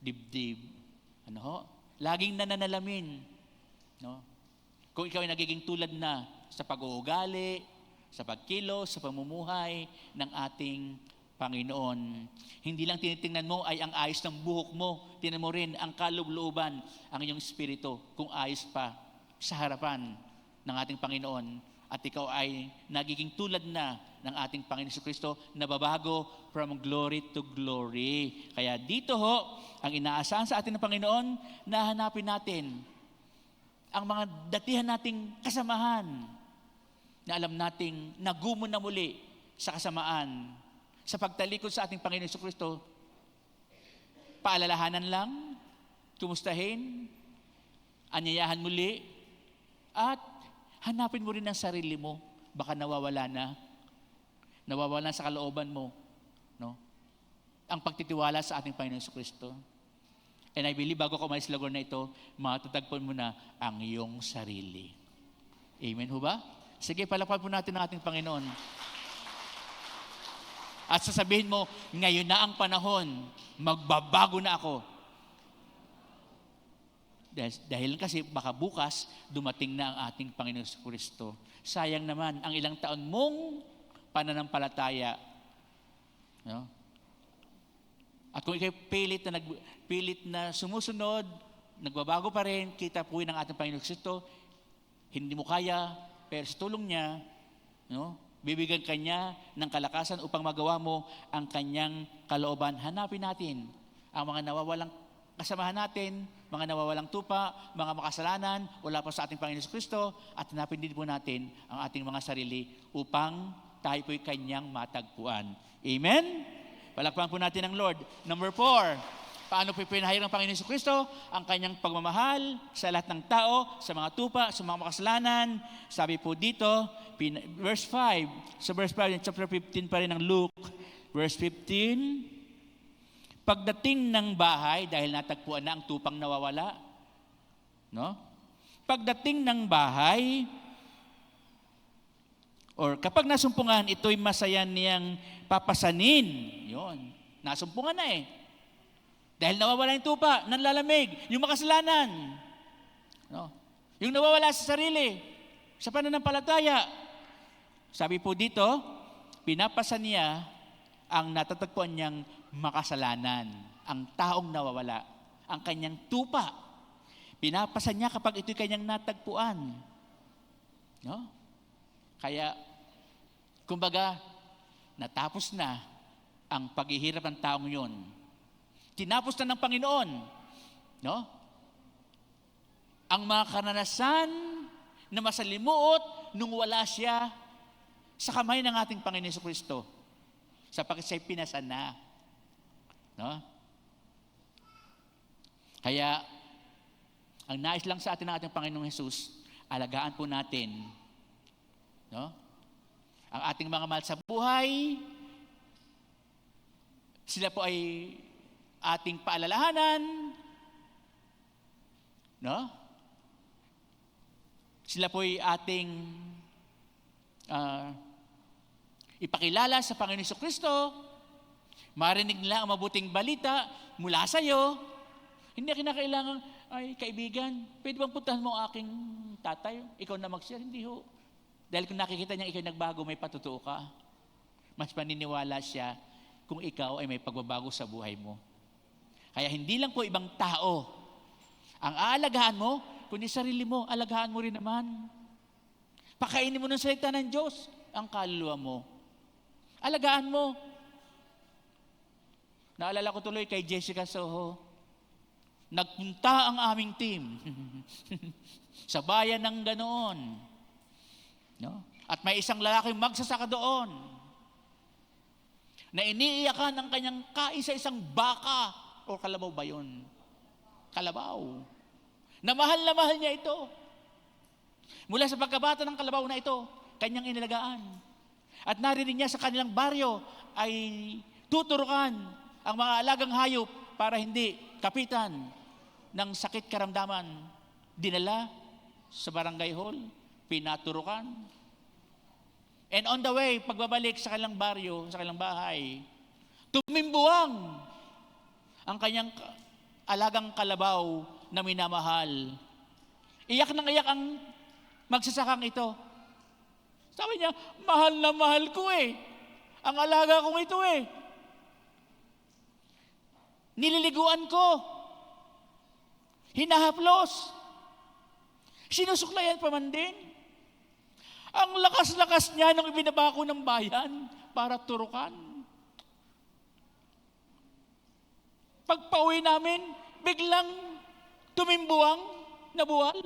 dibdib? Ano ho? Laging nananalamin. No? Kung ikaw ay nagiging tulad na sa pag-uugali, sa pagkilos, sa pamumuhay ng ating Panginoon. Hindi lang tinitingnan mo ay ang ayos ng buhok mo, tingnan mo rin ang kaloob-looban, ang iyong espiritu, kung ayos pa sa harapan ng ating Panginoon. At ikaw ay nagiging tulad na ng ating Panginoon Kristo, nababago from glory to glory. Kaya dito ho, ang inaasahan sa atin ng Panginoon, na hanapin natin ang mga datihan nating kasamahan, na alam nating nagumo na muli sa kasamaan, sa pagtalikod sa ating Panginoon Kristo. Paalalahanan lang, kumustahin, anyayahan muli, at hanapin mo rin ang sarili mo. Baka nawawala na sa kalooban mo, no? Ang pagtitiwala sa ating Panginoon Kristo. And I believe, bago ko umalis sa lugar na ito, matatagpuan mo na ang iyong sarili. Amen ho ba? Sige, palakpan po natin ang ating Panginoon. At sasabihin mo, ngayon na ang panahon, magbabago na ako. Dahil kasi baka bukas, dumating na ang ating Panginoon Kristo. Sayang naman ang ilang taon mong pananampalataya. No? At kung ikaw pilit na sumusunod, nagbabago pa rin, kita po ng ating Panginoon Kristo, hindi mo kaya, pero sa tulong niya, no? Bibigyan kanya ng kalakasan upang magawa mo ang kanyang kalooban. Hanapin natin ang mga nawawalang kasamahan natin, mga nawawalang tupa, mga makasalanan, wala pa sa ating Panginoon Kristo, at hanapin din po natin ang ating mga sarili upang tayo po'y kanyang matagpuan. Amen? Palakpakan po natin ang Lord. Number 4, paano po pinahayag ng Panginoon Kristo ang kanyang pagmamahal sa lahat ng tao, sa mga tupa, sa mga makasalanan. Sabi po dito, verse 5, sa verse 5, chapter 15 pa rin ng Luke, verse 15, pagdating ng bahay, dahil natagpuan na ang tupang nawawala, no? Pagdating ng bahay, or kapag nasumpungan, ito'y masaya niyang papasanin. Yun, nasumpungan na eh. Dahil nawawala yung tupa, nanlalamig, yung makasalanan. No? Yung nawawala sa sarili, sa pananampalataya. Sabi po dito, pinapasan niya ang natatagpuan niyang makasalanan, ang taong nawawala, ang kanyang tupa. Pinapasan niya kapag ito'y kanyang natagpuan. No? Kaya, kumbaga, natapos na ang paghihirap ng taong yun. Tinapos na ng Panginoon, no? Ang mga karanasan na masalimuot nung wala siya sa kamay ng ating Panginoon Kristo, sapagkat siya'y pinasan na, no? Kaya Ang nais lang sa atin ng ating Panginoong Hesus, alagaan po natin, no? Ang ating mga mahal sa buhay, sila po ay ating paalalahanan, no? Sila po ay ating ipakilala sa Panginoon Jesucristo, marinig nila ang mabuting balita mula sa iyo. Hindi kinakailangan, ay kaibigan, pwede bang puntahan mo ang aking tatay? Ikaw na mag-share? Hindi ho. Dahil kung nakikita niya ikaw nagbago, may patutuo ka. Mas paniniwala siya kung ikaw ay may pagbabago sa buhay mo. Kaya hindi lang po ibang tao ang aalagaan mo, kundi sarili mo, alagaan mo rin naman. Pakainin mo ng salita ng Diyos ang kaluluwa mo. Alagaan mo. Naalala ko tuloy kay Jessica Soho, nagpunta ang aming team sa bayan ng ganoon. No? At may isang lalaki magsasaka doon na iniiyakan ang kanyang kaisa-isang baka o kalabaw ba yun? Kalabaw. Na mahal niya ito. Mula sa pagkabata ng kalabaw na ito, kanyang inilagaan. At narinig niya sa kanilang baryo ay tuturukan ang mga alagang hayop para hindi kapitan ng sakit karamdaman. Dinala sa barangay hall, pinaturukan. And on the way, pagbabalik sa kanilang baryo, sa kanilang bahay, tumimbuwang ang kanyang alagang kalabaw na minamahal. Iyak nang iyak ang magsasakang ito. Sabi niya, mahal na mahal ko eh. Ang alaga kong ito eh. Nililiguan ko. Hinahaplos. Sinusuklayan pa man din. Ang lakas-lakas niya nung ibinabako ng bayan para turukan. Pagpauwi namin, biglang tumimbuang nabuwal.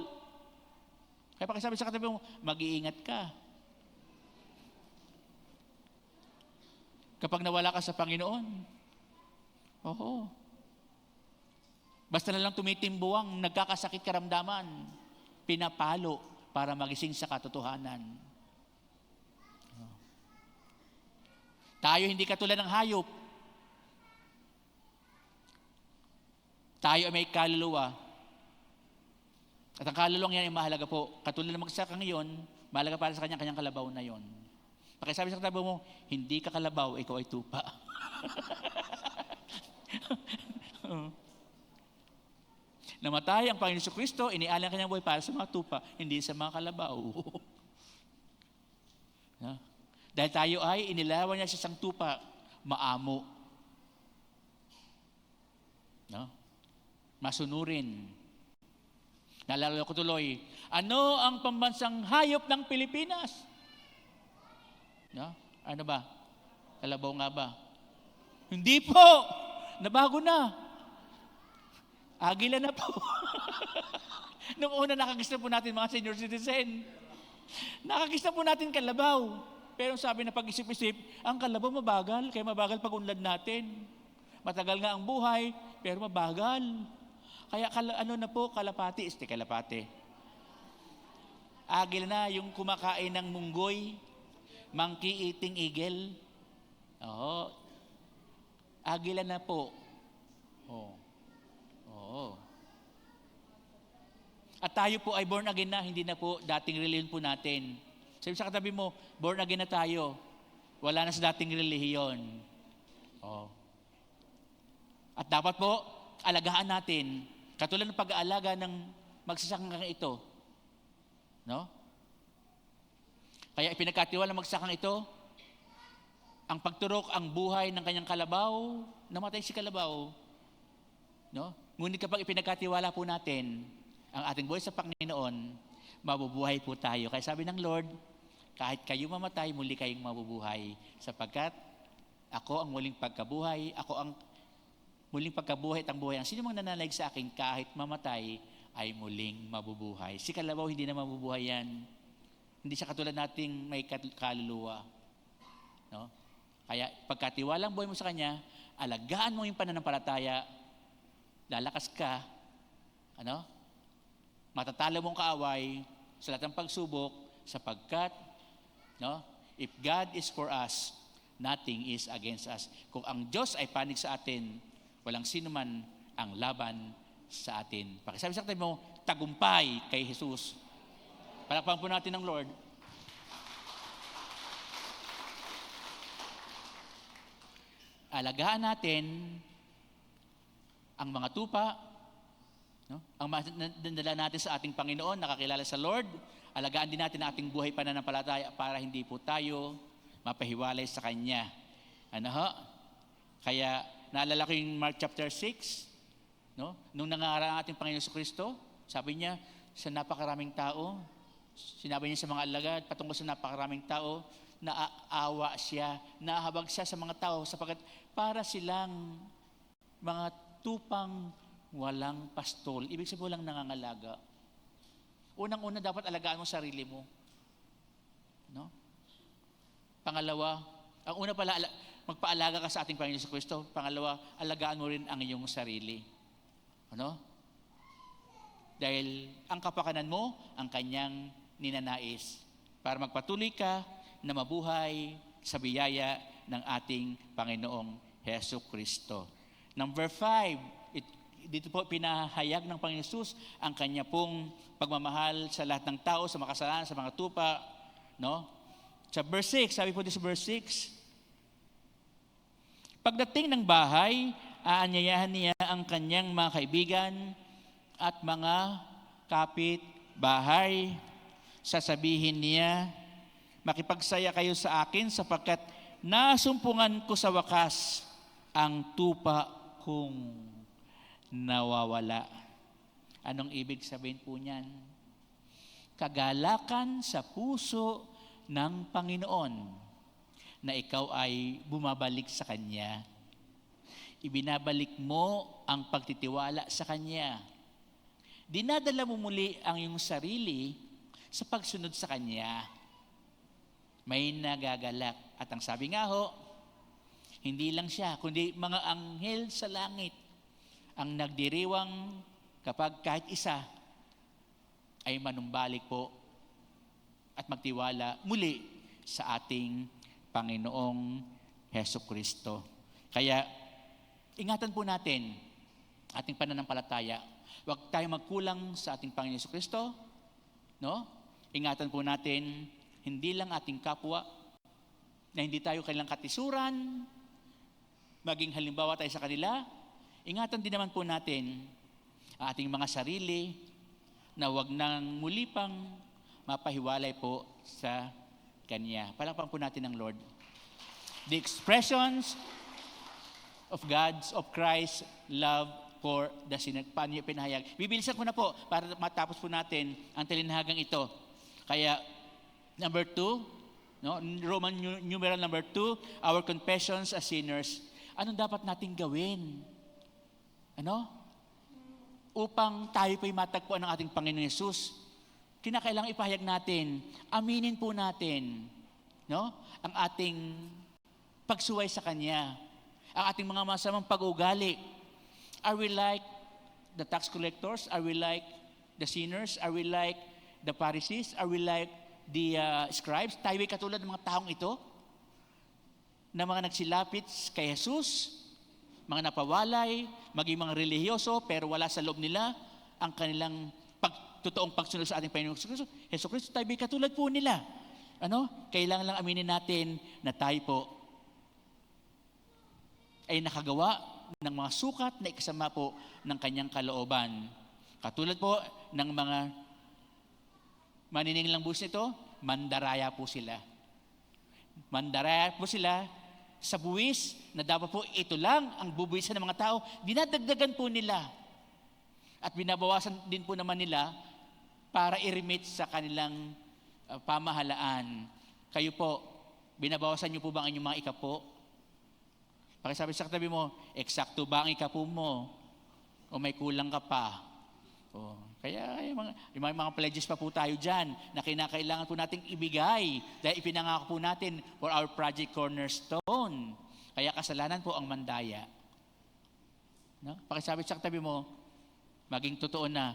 Kaya pakisabi sa katabi mo, mag-iingat ka. Kapag nawala ka sa Panginoon, oo. Basta na lang tumitimbuang, nagkakasakit karamdaman, pinapalo para magising sa katotohanan. Tayo hindi katulad ng hayop. Tayo ay may kaluluwa. At ang kaluluwang yan ay mahalaga po. Katulad ng magsasaka ngayon, mahalaga para sa kanyang kalabaw na yon. Pakisabi sa katabi mo, hindi ka kalabaw, ikaw ay tupa. Namatay ang Panginoon Jesucristo, inialay ang kanyang buhay para sa mga tupa, hindi sa mga kalabaw. No? Dahil tayo ay inilawan niya sa isang tupa, maamo. No? Masunurin. Naalala ko tuloy, ano ang pambansang hayop ng Pilipinas? No? Ano ba? Kalabaw nga ba? Hindi po! Nabago na. Agila na po. Nung una nakakista po natin mga senior citizen. Nakakista po natin kalabaw. Pero sabi na pag-isip-isip, ang kalabaw mabagal, kaya mabagal pag-unlad natin. Matagal nga ang buhay, pero mabagal. Kaya ano na po, kalapati. Kalapati. Agila na yung kumakain ng munggoy, monkey eating eagle. Oo. Agila na po. Oo. At tayo po ay born again na, hindi na po dating relihiyon po natin. Sabi sa katabi mo, born again na tayo. Wala na sa dating relihiyon. At dapat po, alagaan natin, katulad ng pag-aalaga ng magsasakang ito. No? Kaya ipinagkatiwala ng magsasakang ito, ang pagturok, ang buhay ng kanyang kalabaw, namatay si kalabaw. No? Ngunit kapag ipinagkatiwala po natin ang ating buhay sa Panginoon, mabubuhay po tayo. Kaya sabi ng Lord, kahit kayo mamatay, muli kayong mabubuhay. Sapagkat ako ang muling pagkabuhay, ako ang muling pagkabuhay at ang buhay. Ang sino mang nananalig sa akin, kahit mamatay, ay muling mabubuhay. Si kalabaw, hindi na mabubuhay yan. Hindi siya katulad nating may kaluluwa. No? Kaya pagkatiwalang buhay mo sa Kanya, alagaan mo yung pananampalataya, lalakas ka, matatalo mong kaaway sa lahat ng pagsubok, sapagkat, no, if God is for us, nothing is against us. Kung ang Diyos ay panig sa atin, walang sino man ang laban sa atin. Pakisabi sa atin mo, tagumpay kay Jesus. Palakpakan po natin ng Lord. Alagaan natin ang mga tupa, no? Ang dinadala natin sa ating Panginoon, nakakilala sa Lord. Alagaan din natin ang ating buhay pananampalataya para hindi po tayo mapahiwalay sa Kanya. Ano ho? Kaya naalala ko yung Mark chapter 6, no? Nung nangarang ating Panginoon sa Kristo, sabi niya sa napakaraming tao, sinabi niya sa mga alagad, patungkol sa napakaraming tao, naaawa siya, nahabag siya sa mga tao sapagkat para silang mga tupang walang pastol. Ibig sabihin walang nangangalaga. Unang-una, dapat alagaan mo sarili mo. No? Pangalawa, ang una pala, magpaalaga ka sa ating Panginoon sa Kristo. Pangalawa, alagaan mo rin ang iyong sarili. Ano? Dahil ang kapakanan mo, ang kanyang ninanais. Para magpatuloy ka na mabuhay sa biyaya ng ating Panginoong Hesus Kristo. Number 5, dito po pinahayag ng Panginoon Jesus ang kanya pong pagmamahal sa lahat ng tao, sa makasalanan, sa mga tupa. No? Sa verse 6, sabi po dito sa verse 6, pagdating ng bahay, aanyayahan niya ang kanyang mga kaibigan at mga kapit-bahay. Sasabihin niya, makipagsaya kayo sa akin sapagkat nasumpungan ko sa wakas ang tupa kong nawawala. Anong ibig sabihin po niyan? Kagalakan sa puso ng Panginoon na ikaw ay bumabalik sa Kanya. Ibinabalik mo ang pagtitiwala sa Kanya. Dinadala mo muli ang iyong sarili sa pagsunod sa Kanya. May nagagalak. At ang sabi nga ho, hindi lang siya, kundi mga anghel sa langit ang nagdiriwang kapag kahit isa ay manumbalik po at magtiwala muli sa ating Panginoong Hesus Kristo. Kaya, ingatan po natin ating pananampalataya. Huwag tayong magkulang sa ating Panginoon Hesus Kristo. No? Ingatan po natin, hindi lang ating kapwa, na hindi tayo kailang katisuran, maging halimbawa tayo sa kanila. Ingatan din naman po natin ang ating mga sarili na huwag nang muli pang mapahiwalay po sa Kanya. Palakpakan po natin ng Lord. The expressions of Christ's love for the sinner. Paano niya pinahayag? Bibilisan ko na po para matapos po natin ang talinhagang ito. Kaya, number 2, no? Roman numeral number 2, our confessions as sinners. Anong dapat nating gawin? Ano? Upang tayo po'y matagpuan ng ating Panginoon Yesus, kinakailangang ipahayag natin, aminin po natin, no? Ang ating pagsuway sa Kanya, ang ating mga masamang pag-ugali. Are we like the tax collectors? Are we like the sinners? Are we like the Pharisees? Are we like the scribes? Tayo ay katulad ng mga taong ito na mga nagsilapit kay Jesus, mga napawalay, maging mga relihiyoso, pero wala sa loob nila ang kanilang totoong pagsunod sa ating Panginoong Hesus Kristo. Tayo ay katulad po nila. Ano? Kailangan lang aminin natin na tayo po ay nakagawa ng mga sukat na ikasama po ng kanyang kalooban. Katulad po ng mga maniningilang buwis nito, mandaraya po sila. Mandaraya po sila sa buwis na dapat po ito lang ang bubuwisan ng mga tao. Dinadagdagan po nila. At binabawasan din po naman nila para i-remit sa kanilang pamahalaan. Kayo po, binabawasan niyo po ba ang inyong mga ikapo? Pakisabi sa katabi mo, eksakto ba ang ikapo mo? O may kulang ka pa? Kaya yung mga pledges pa po tayo dyan na kinakailangan po nating ibigay dahil ipinangako po natin for our Project Cornerstone. Kaya kasalanan po ang mandaya. No? Pakisabi sa katabi mo, maging totoo na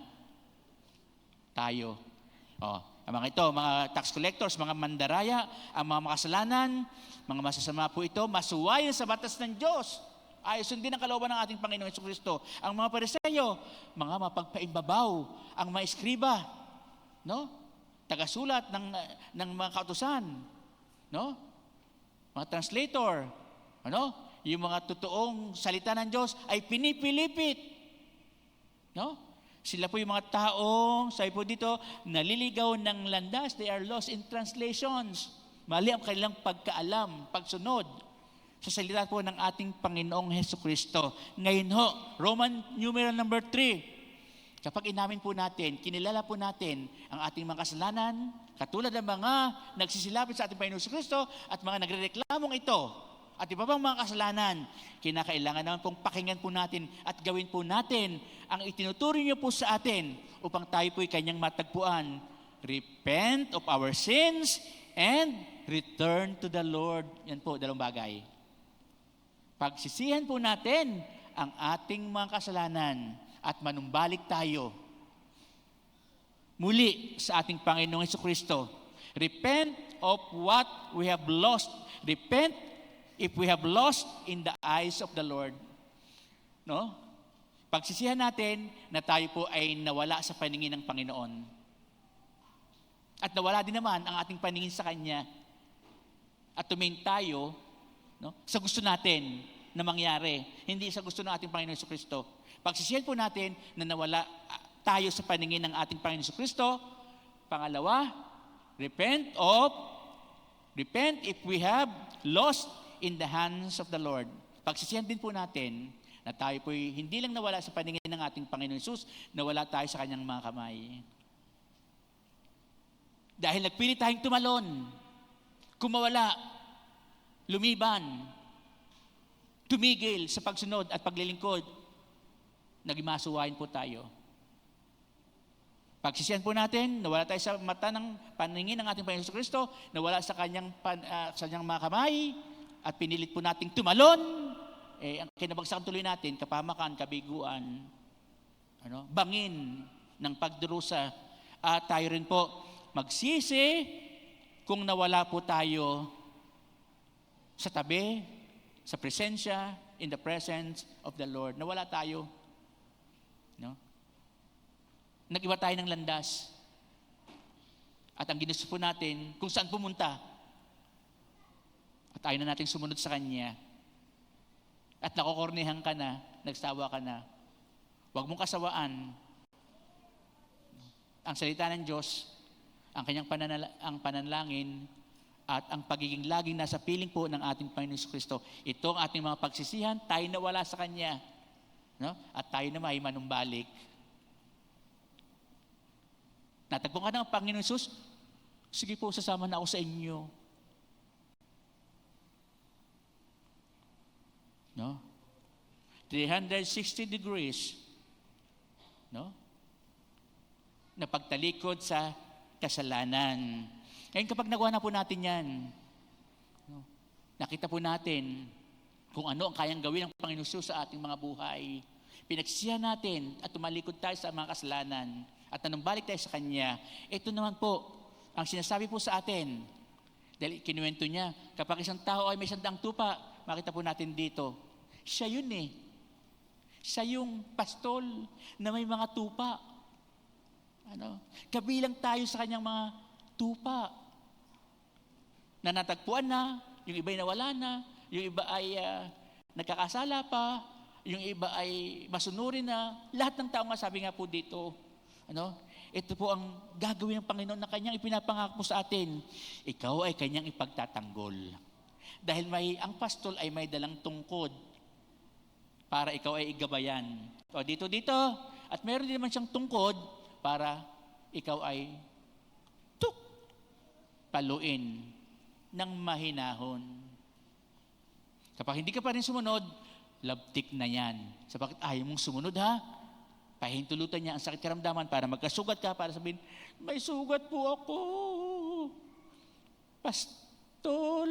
tayo. Ang mga ito, mga tax collectors, mga mandaraya, ang mga makasalanan, mga masasama po ito, masuwayin sa batas ng Diyos. Ay sundin ang kalooban ng ating Panginoon Jesucristo. Ang mga Pariseyo, mga mapagpaimbabaw, ang mga eskriba, no? Tagasulat ng mga kautusan, no? Mga translator, ano? Yung mga totoong salita ng Diyos ay pinipilipit, no? Sila po yung mga taong, sabi po dito, naliligaw ng landas. They are lost in translations. Mali ang kanilang pagkaalam, pagsunod sa salita po ng ating Panginoong Hesukristo. Ngayon ho, Roman numeral number 3. Kapag inamin po natin, kinilala po natin ang ating mga kasalanan, katulad ng mga nagsisilapit sa ating Panginoong Hesukristo at mga nagrereklamong ito, at iba pang mga kasalanan, kinakailangan naman pong pakinggan po natin at gawin po natin ang itinuturo niyo po sa atin upang tayo po'y kanyang matagpuan. Repent of our sins and return to the Lord. Yan po, dalawang bagay. Pagsisihan po natin ang ating mga kasalanan at manumbalik tayo muli sa ating Panginoong Hesukristo. Repent of what we have lost. Repent if we have lost in the eyes of the Lord. No? Pagsisihan natin na tayo po ay nawala sa paningin ng Panginoon. At nawala din naman ang ating paningin sa Kanya. At tumingin tayo, no, sa gusto natin na mangyari, hindi sa gusto ng ating Panginoon Jesucristo. Pagsisihan po natin na nawala tayo sa paningin ng ating Panginoon Jesucristo. Pangalawa, repent if we have lost in the hands of the Lord. Pagsisihan din po natin na tayo po'y hindi lang nawala sa paningin ng ating Panginoon Jesus, nawala tayo sa kanyang mga kamay. Dahil nagpilit tayong tumalon, kumawala, lumiban, tumigil sa pagsunod at paglilingkod, naging masuwain po tayo. Pagsisihan po natin, nawala tayo sa mata ng paningin ng ating Panginoon Kristo, nawala sa kanyang mga kamay, at pinilit po nating tumalon, ang kinabagsakan tuloy natin, kapamakan, kabiguan, bangin ng pagdurusa. At tayo rin po magsisi kung nawala po tayo sa tabi, sa presensya, in the presence of the Lord. Nawala tayo. No? Nag-iba tayo ng landas. At ang ginusto po natin, kung saan pumunta, at ayaw na natin sumunod sa Kanya. At nakokornehan ka na, nagsawa ka na. Huwag mong kasawaan. Ang salita ng Diyos, ang kanyang pananalangin, at ang pagiging laging nasa piling po ng ating Panginoon Kristo. Ito ang ating mga pagsisihan, tayo nawala sa Kanya. No? At tayo na may manumbalik. Natagpo ka ng Panginoon Jesus, sige po, sasama na ako sa inyo. No? 360 degrees. No? Na pagtalikod sa kasalanan. Ngayon kapag nagawa na po natin yan, no? Nakita po natin kung ano ang kayang gawin ng Panginoon Jesus sa ating mga buhay. Pinagsisihan natin at tumalikod tayo sa mga kasalanan at nanumbalik tayo sa Kanya. Ito naman po, ang sinasabi po sa atin, dahil kinuwento niya, kapag isang tao ay may 100 tupa, makita po natin dito, siya yun eh. Siya yung pastol na may mga tupa. Kabilang tayo sa kanyang mga tupa. Na natagpuan na, yung iba ay nawala na, yung iba ay nagkakasala pa, yung iba ay masunurin na. Lahat ng tao nga sabi nga po dito, ito po ang gagawin ng Panginoon na kanyang ipinapangako po sa atin. Ikaw ay kanyang ipagtatanggol. Dahil ang pastol ay may dalang tungkod para ikaw ay igabayan. O dito. At meron din naman siyang tungkod para ikaw ay paluin ng mahinahon. Kapag hindi ka pa rin sumunod, labtik na yan. Sapagkat ayaw mong sumunod ha, pahintulutan niya ang sakit karamdaman para magkasugat ka, para sabihin, may sugat po ako. Pastol,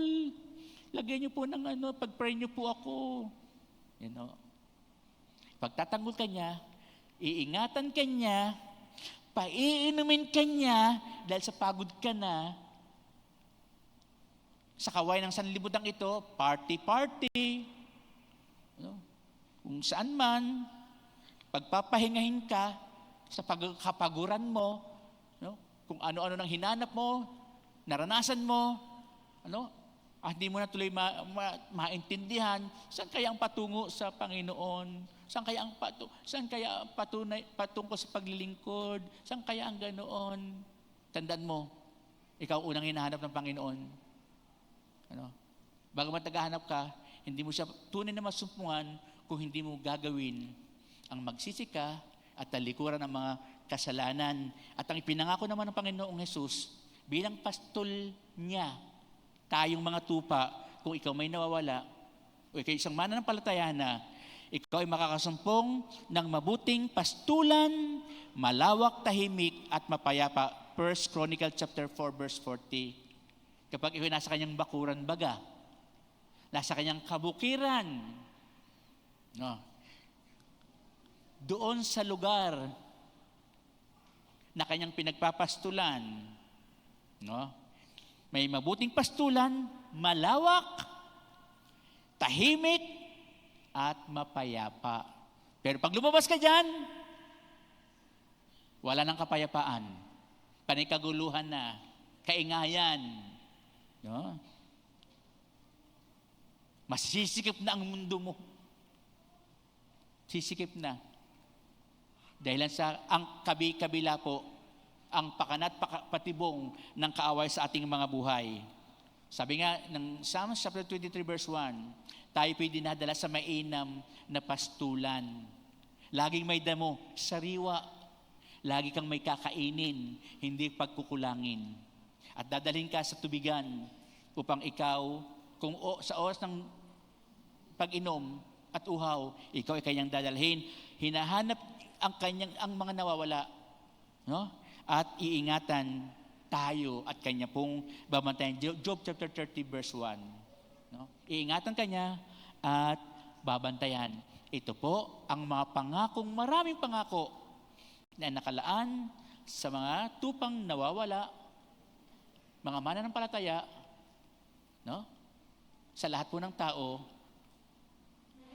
lagyan niyo po ng pag-pray niyo po ako. Pagtatanggol ka niya, iingatan ka niya, Paiinumin ka niya dahil sa pagod ka na. Sa kaway ng sanlibutan ito, party. No? Kung saan man, pagpapahingahin ka sa kapaguran mo, no? Kung ano-ano nang hinanap mo, naranasan mo, hindi mo na tuloy maintindihan, saan kaya ang patungo sa Panginoon? Saan kaya ang patungko sa paglilingkod? Saan kaya ang ganoon? Tandaan mo, ikaw unang hinahanap ng Panginoon. Bago matagahanap ka, hindi mo siya tunay na masumpungan kung hindi mo gagawin ang magsisi ka at talikuran ng mga kasalanan. At ang ipinangako naman ng Panginoong Hesus, bilang pastol niya, tayong mga tupa, kung ikaw may nawawala, o ikaw isang mananampalataya na, ikaw ay makakasumpong ng mabuting pastulan, malawak, tahimik, at mapayapa. 1 Chronicles chapter 4, verse 40. Kapag ikaw nasa kanyang bakuran baga, nasa kanyang kabukiran, no? Doon sa lugar na kanyang pinagpapastulan, no? May mabuting pastulan, malawak, tahimik, at mapayapa. Pero pag lumabas ka dyan, wala nang kapayapaan. Panay kaguluhan na, kaingayan. No? Masisikip na ang mundo mo. Sisikip na. Dahil sa ang kabila po, ang pakanat patibong ng kaaway sa ating mga buhay. Sabi nga ng Psalms chapter 23 verse 1, tayo po'y dinadala sa mainam na pastulan. Laging may damo, sariwa. Lagi kang may kakainin, hindi pagkukulangin. At dadalhin ka sa tubigan upang ikaw, kung sa oras ng pag-inom at uhaw, ikaw ay kanyang dadalhin. Hinahanap ang mga nawawala, no? At iingatan tayo at kanya pong babantayan. Job chapter 30 verse 1. No? Iingatan kanya at babantayan. Ito po ang mga pangakong, maraming pangako na nakalaan sa mga tupang nawawala, mga mananampalataya, no? Sa lahat po ng tao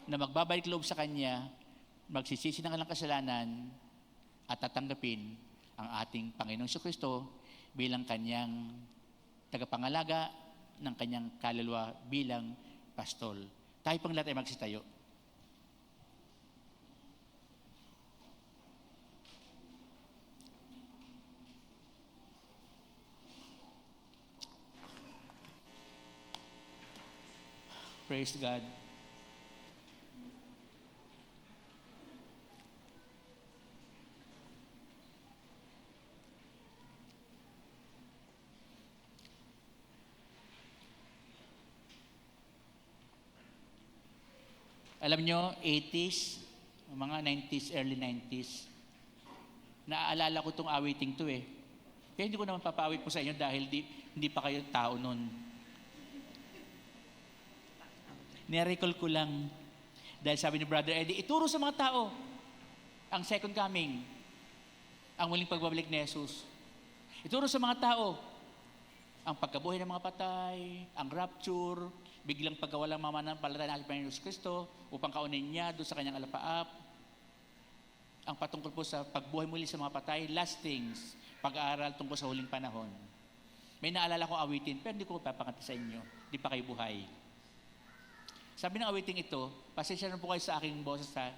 na magbabalik loob sa kanya, magsisisi ng kanilang kasalanan at tatanggapin ang ating Panginoong Jesucristo bilang kanyang tagapangalaga ng kanyang kaluluwa bilang pastol. Tayo pang lahat ay magsitayo. Praise God. Alam nyo, 80s, mga 90s, early 90s, naaalala ko itong awiting to eh. Kaya hindi ko naman papaawit po sa inyo dahil hindi pa kayo tao nun. Nirecall ko lang dahil sabi ni Brother Eddie, ituro sa mga tao ang second coming, ang muling pagbabalik ni Jesus. Ituro sa mga tao ang pagkabuhay ng mga patay, ang rapture, biglang pagkawalang mananampalataya ng Panginoon Hesus Kristo upang kaunin niya doon sa kanyang alapaap. Ang patungkol po sa pagbuhay muli sa mga patay, last things, pag-aaral tungkol sa huling panahon. May naalala kong awitin, pero hindi ko papakanta sa inyo. Hindi pa kayo buhay. Sabi ng awiting ito, pasensya na po kayo sa aking boses ha.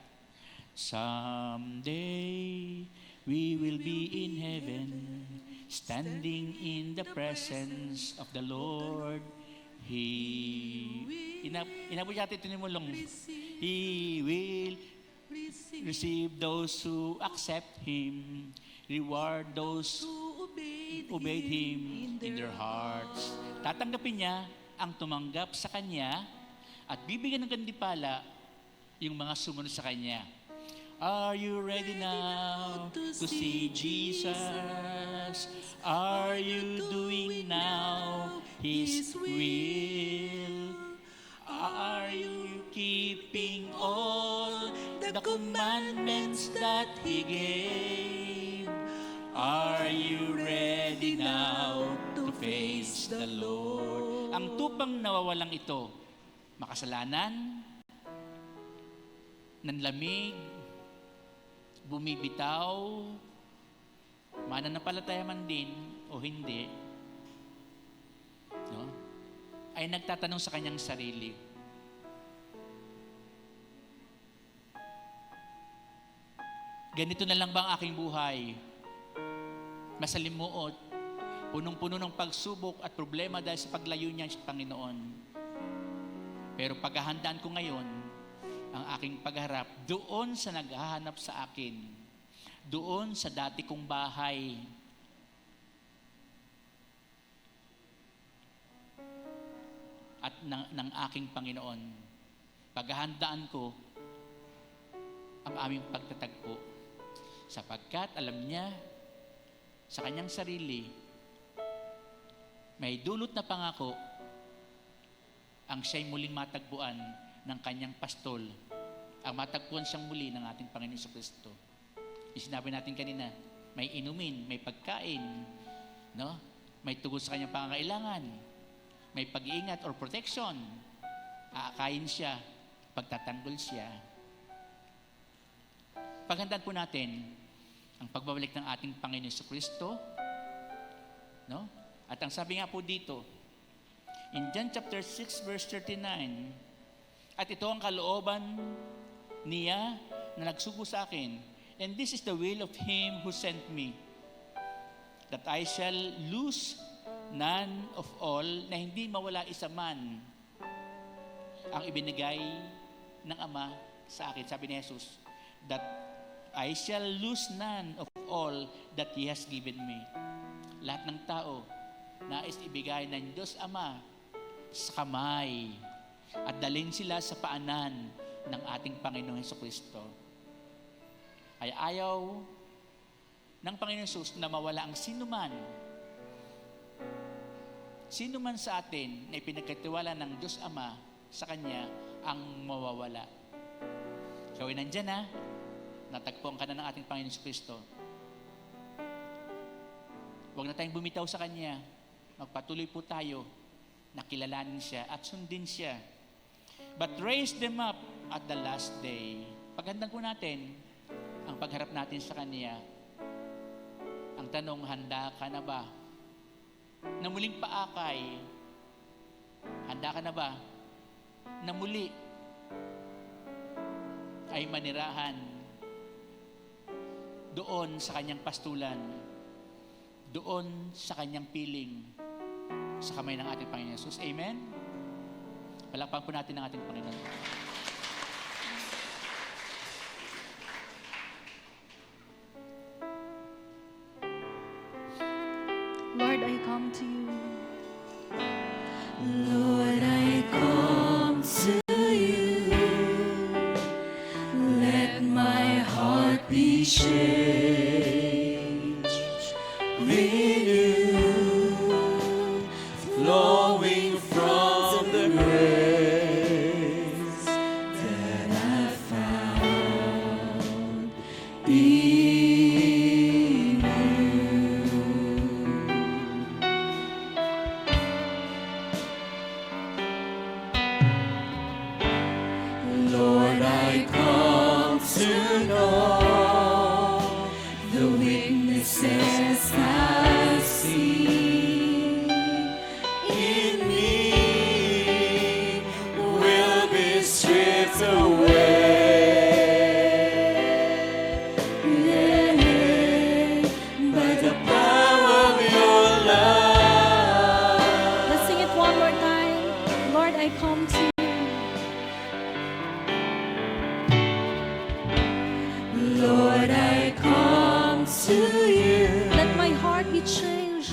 Someday we will be in heaven, standing in the presence of the Lord. Inabot natin ito ni Mulong. He will receive those who accept Him, reward those who obeyed Him in their hearts. Tatanggapin niya ang tumanggap sa Kanya at bibigyan ng gantimpala yung mga sumunod sa Kanya. Are you ready now to see Jesus? Are you doing now His will? Are you keeping all the commandments that He gave? Are you ready now to face the Lord? Ang tupang nawawalang ito, makasalanan, nanlamig, bumibitaw, mananampalataya man din o hindi, no? Ay nagtatanong sa kanyang sarili, ganito na lang ba ang aking buhay? Masalimuot, punong-puno ng pagsubok at problema dahil sa paglayo niya sa Panginoon. Pero paghahandaan ko ngayon ang aking pagharap doon sa naghahanap sa akin, doon sa dati kong bahay. At ng aking Panginoon. Paghahandaan ko ang aming pagtatagpo. Sapagkat alam niya sa kanyang sarili, may dulot na pangako ang siya'y muling matagpuan ng kanyang pastol. Ang matagpuan siyang muli ng ating Panginoon sa Kristo. Isinabi natin kanina, may inumin, may pagkain, no? May tugod sa kanyang pangangailangan, may pag-iingat or protection. Aakayin siya, pagtatanggol siya. Paghandaan po natin ang pagbabalik ng ating Panginoon sa Kristo, no? At ang sabi nga po dito, in John chapter 6 verse 39, at ito ang kalooban niya na nagsugo sa akin, and this is the will of Him who sent me, that I shall lose none of all, na hindi mawala isa man ang ibinigay ng Ama sa akin. Sabi ni Jesus, that I shall lose none of all that He has given me. Lahat ng tao nais ibigay ng Diyos Ama sa kamay at dalhin sila sa paanan ng ating Panginoong Jesucristo. Ay ayaw ng Panginoon Jesus na mawala ang sinuman sa atin na ipinagkatiwala ng Diyos Ama sa Kanya ang mawawala. Ikaw ay nandyan na, natagpuan ka na ng ating Panginoon Jesucristo. Huwag na tayong bumitaw sa Kanya. Magpatuloy po tayo na kilalanin siya at sundin siya. But raise them up at the last day. Paghandang po natin ang pagharap natin sa Kanya. Ang tanong, handa ka na ba? Na muling paakay, handa ka na ba? Na muli ay manirahan doon sa Kanyang pastulan, doon sa Kanyang piling, sa kamay ng ating Panginoon Jesus. Amen? Palakpakan po natin ang ating Panginoon. Lord, I come to you. Lord, I come to you. Let my heart be changed, renewed, flowing from the grace that I found in you. Lord, I come to know the weaknesses I see in me will be stripped away, yeah, by the power of your love. Let's sing it one more time. Lord, I come to you. Lord, I come to you. Let my heart be changed.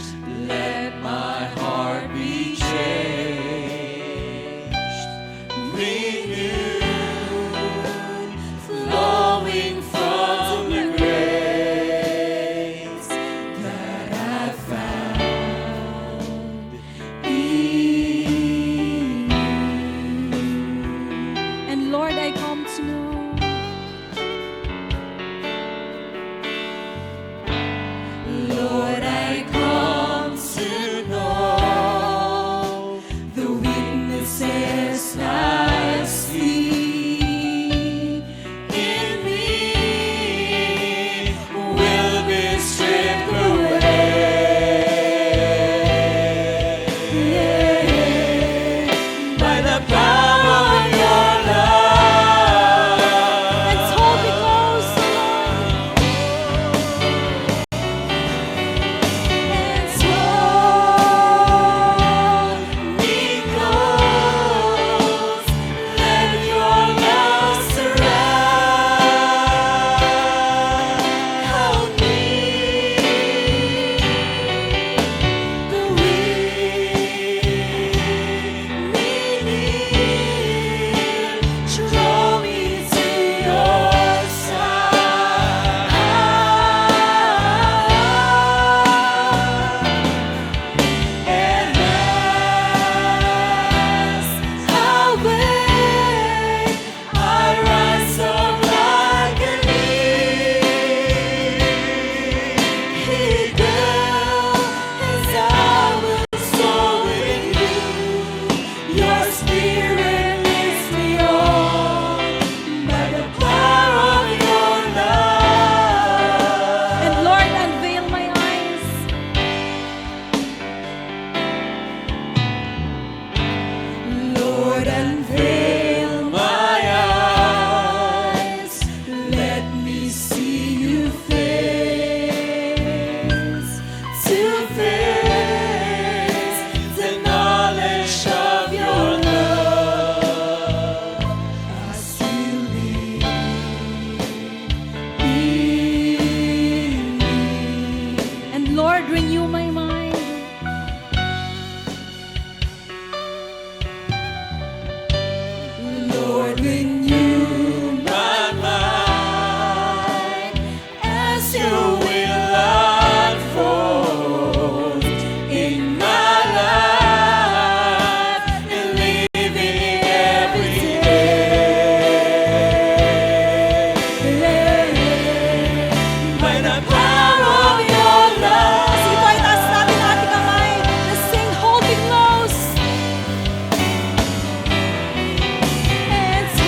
the power of your love. Sige po, itaas natin ang ating kamay. Let's sing, hold me close. Let's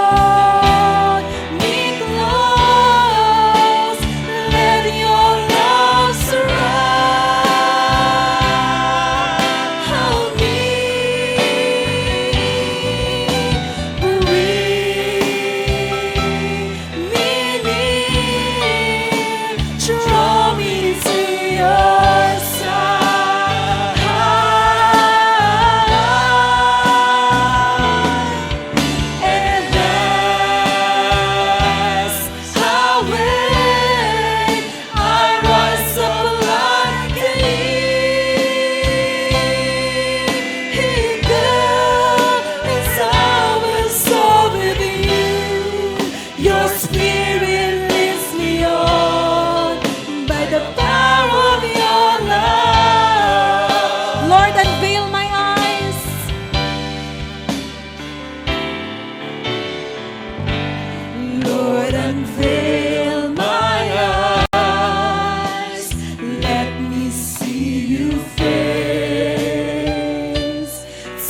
hold me close. Let your love surround me. Draw me to your side, and as I wait, I rise up like an eagle, as I will soar with you. Your spirit leads me on by the power of your love. Lord, unveil my eyes. Lord, unveil my eyes. Let me see you face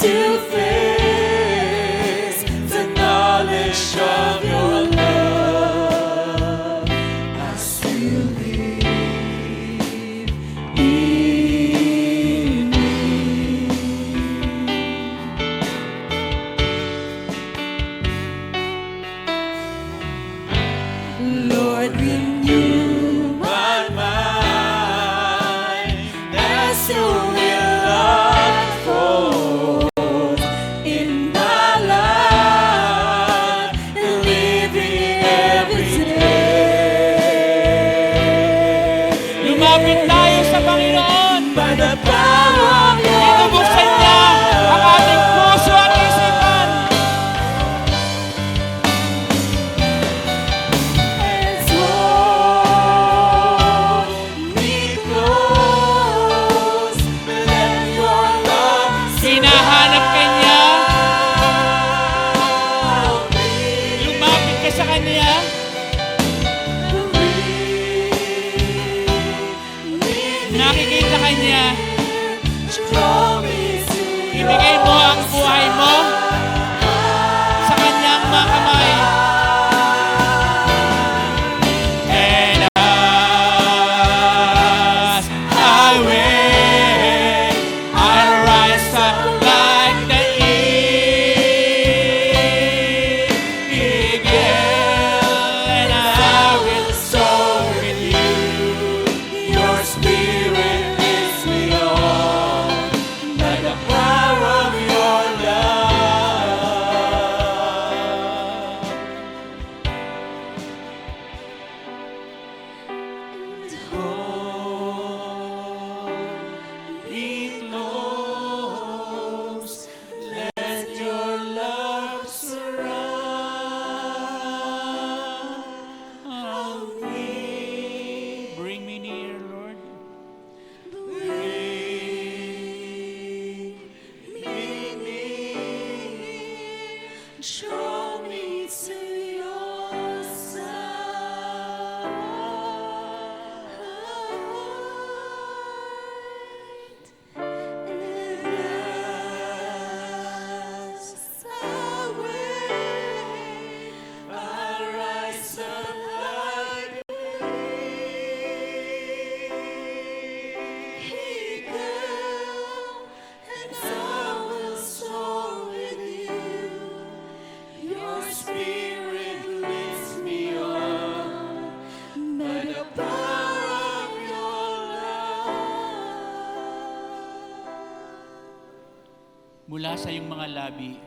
to face. The knowledge of your love as you live in me. Lord, renew my mind as your will unfolds in my life and living every day. Lumapit tayo sa Panginoon. By the power of your Inubuksan niya ang ating puso at isipan. hands, hold me close. Let your love Hinahanap ka niya. surround me. Lumapit ka sa Kanya. Nakikita ka niya. Draw me to Ibigay mo ang buhay mo sa Kanyang mga kamay. And as I wait, I rise up like the eagle, and I will soar with you. your spirit leads me on by the power of your love. Hold me close, let your love surround me. Bring me near, Lord. Draw me to your side, and as I wait, I rise up like an eagle, and I will soar with you. Your spirit leads me on by the power of your love. Mula sa iyong mga labi,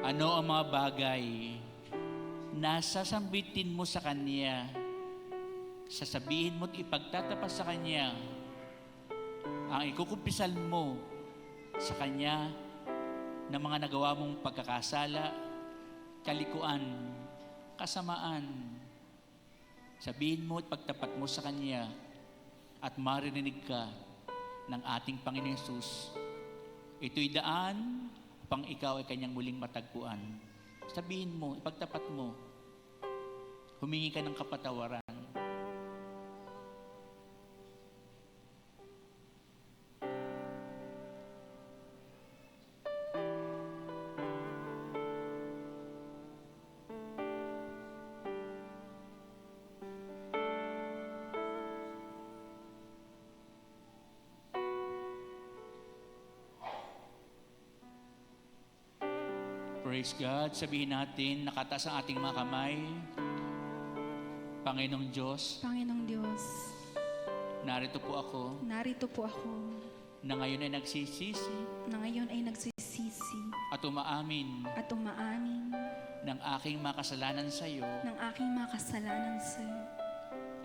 ano ang mga bagay na sasambitin mo sa Kanya, sasabihin mo at ipagtatapas sa Kanya, ang ikukumpisal mo sa Kanya ng mga nagawa mong pagkakasala, kalikuan, kasamaan. Sabihin mo at pagtapat mo sa Kanya at maririnig ka ng ating Panginoon Hesus. Ito'y daan upang ikaw ay Kanyang muling matagpuan. Sabihin mo, ipagtapat mo. humingi ka ng kapatawaran. Praise God. Sabihin natin, nakataas ang ating mga kamay. Panginoong Diyos, Panginoong Diyos, narito po ako narito po ako na ngayon ay nagsisisi na ngayon ay nagsisisi at umaamin at umaamin ng aking mga kasalanan sa iyo ng aking mga kasalanan sa iyo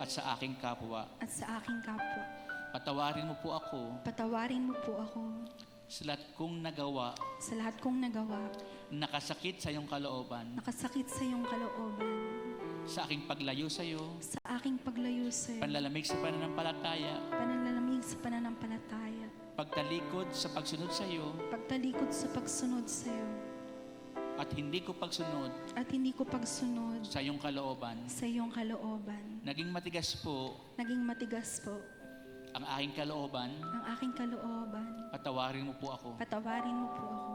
at sa aking kapwa. at sa aking kapwa. Patawarin mo po ako Patawarin mo po ako sa lahat kong nagawa, sa lahat kong nagawa, nakasakit sa iyong kalooban, nakasakit sa iyong kalooban, sa aking paglayo sa iyo, sa aking paglayo sa iyo, panlalamig sa pananampalataya, pananalamig sa pananampalataya, pagtalikod sa pagsunod sa iyo, pagtalikod sa pagsunod sa iyo, at hindi ko pagsunod at hindi ko pagsunod sa iyong kalooban. sa iyong kalooban. Naging matigas po Naging matigas po ang aking kalooban, ang aking kalooban. patawarin mo po ako. Patawarin mo po ako.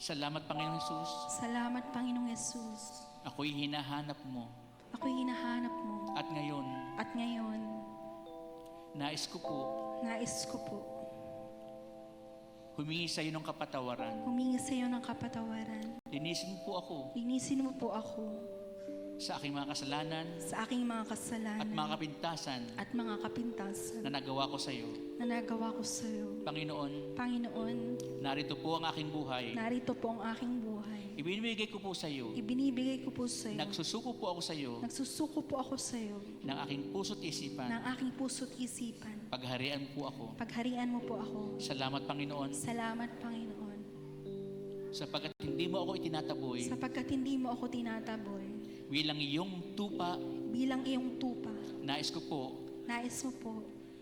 Salamat, Panginoong Jesus. Salamat, Panginoong Yesus. Ako'y hinahanap mo. Ako'y hinahanap mo. At ngayon, At ngayon, nais ko po nais ko po humingi sa iyo ng kapatawaran. humingi sa iyo ng kapatawaran. Linisin mo po ako Linisin mo po ako sa aking mga kasalanan sa aking mga at kasalanan mga kapintasan at mga kapintasan na nagawa ko sa iyo. na nagawa ko sa iyo. Panginoon, Panginoon, narito po ang aking buhay. narito po ang aking buhay. Ibinibigay ko po sa iyo. Ibinibigay ko po sa iyo. Nagsusuko po ako sa iyo Nagsusuko po ako sa iyo ng aking puso't isipan. ng aking puso't isipan. Pagharian mo po ako. Pagharian mo po ako. Salamat, Panginoon, Salamat, Panginoon, sapagkat hindi mo ako itinataboy sapagkat hindi mo ako tinataboy. bilang iyong tupa. Bilang iyong tupa, Nais ko po nais mo po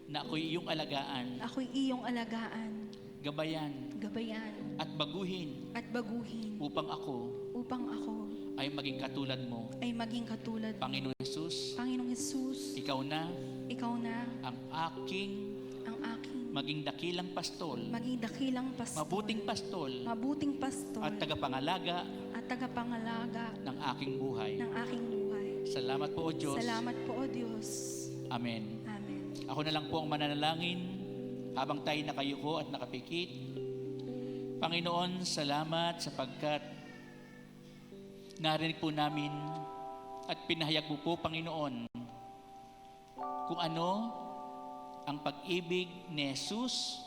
na ako'y iyong alagaan, na ako'y iyong alagaan, gabayan gabayan, at baguhin at baguhin upang ako upang ako ay maging katulad mo. ay maging katulad mo. Panginoon Jesus, Panginoong Yesus, ikaw na ikaw na ang aking ang aking maging dakilang pastol, maging dakilang pastol, mabuting pastol mabuting pastol at tagapangalaga at tagapangalaga ng aking buhay. ng aking buhay. Salamat po, O Diyos. Salamat po, O Diyos. Amen. Amen. Ako na lang po ang mananalangin habang tayo nakayuko at nakapikit. Panginoon, salamat sapagkat narinig po namin at pinahayag mo po, Panginoon, kung ano ang pag-ibig ni Jesus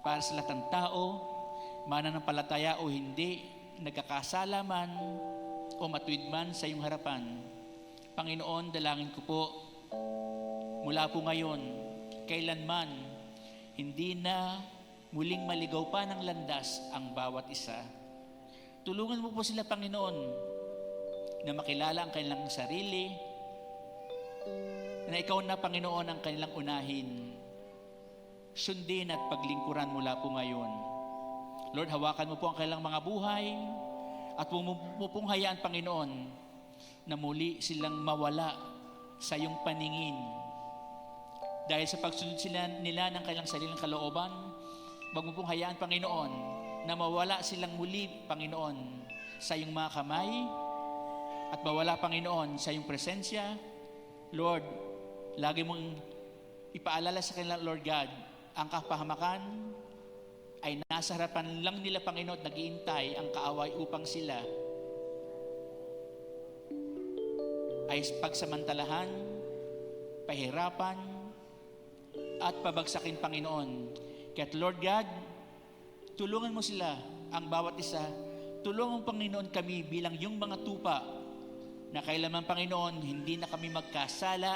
para sa lahat ng tao, mananampalataya o hindi, nagkakasala man o matuwid man sa iyong harapan. Panginoon, dalangin ko po, mula po ngayon, kailanman, hindi na muling maligaw pa ng landas ang bawat isa. Tulungan mo po sila, Panginoon, na makilala ang kanilang sarili, na ikaw na, Panginoon, ang kanilang unahin, sundin at paglingkuran mula po ngayon. Lord, hawakan mo po ang kanilang mga buhay at huwag mo pong hayaan, Panginoon, na muli silang mawala sa iyong paningin. Dahil sa pagsunod nila ng kanilang sariling kalooban, huwag mo pong hayaan, Panginoon, na mawala silang muli, Panginoon, sa iyong mga kamay at mawala, Panginoon, sa iyong presensya. Lord, lagi mong ipaalala sa kanila, Lord God, ang kapahamakan ay nasa harapan lang nila, Panginoon, at nag-iintay ang kaaway upang sila ay pagsamantalahan, pahirapan, at pabagsakin, Panginoon. Kaya't Lord God, tulungan mo sila, ang bawat isa. Tulungan mo, Panginoon, kami bilang yung mga tupa na kailanman, Panginoon, hindi na kami magkasala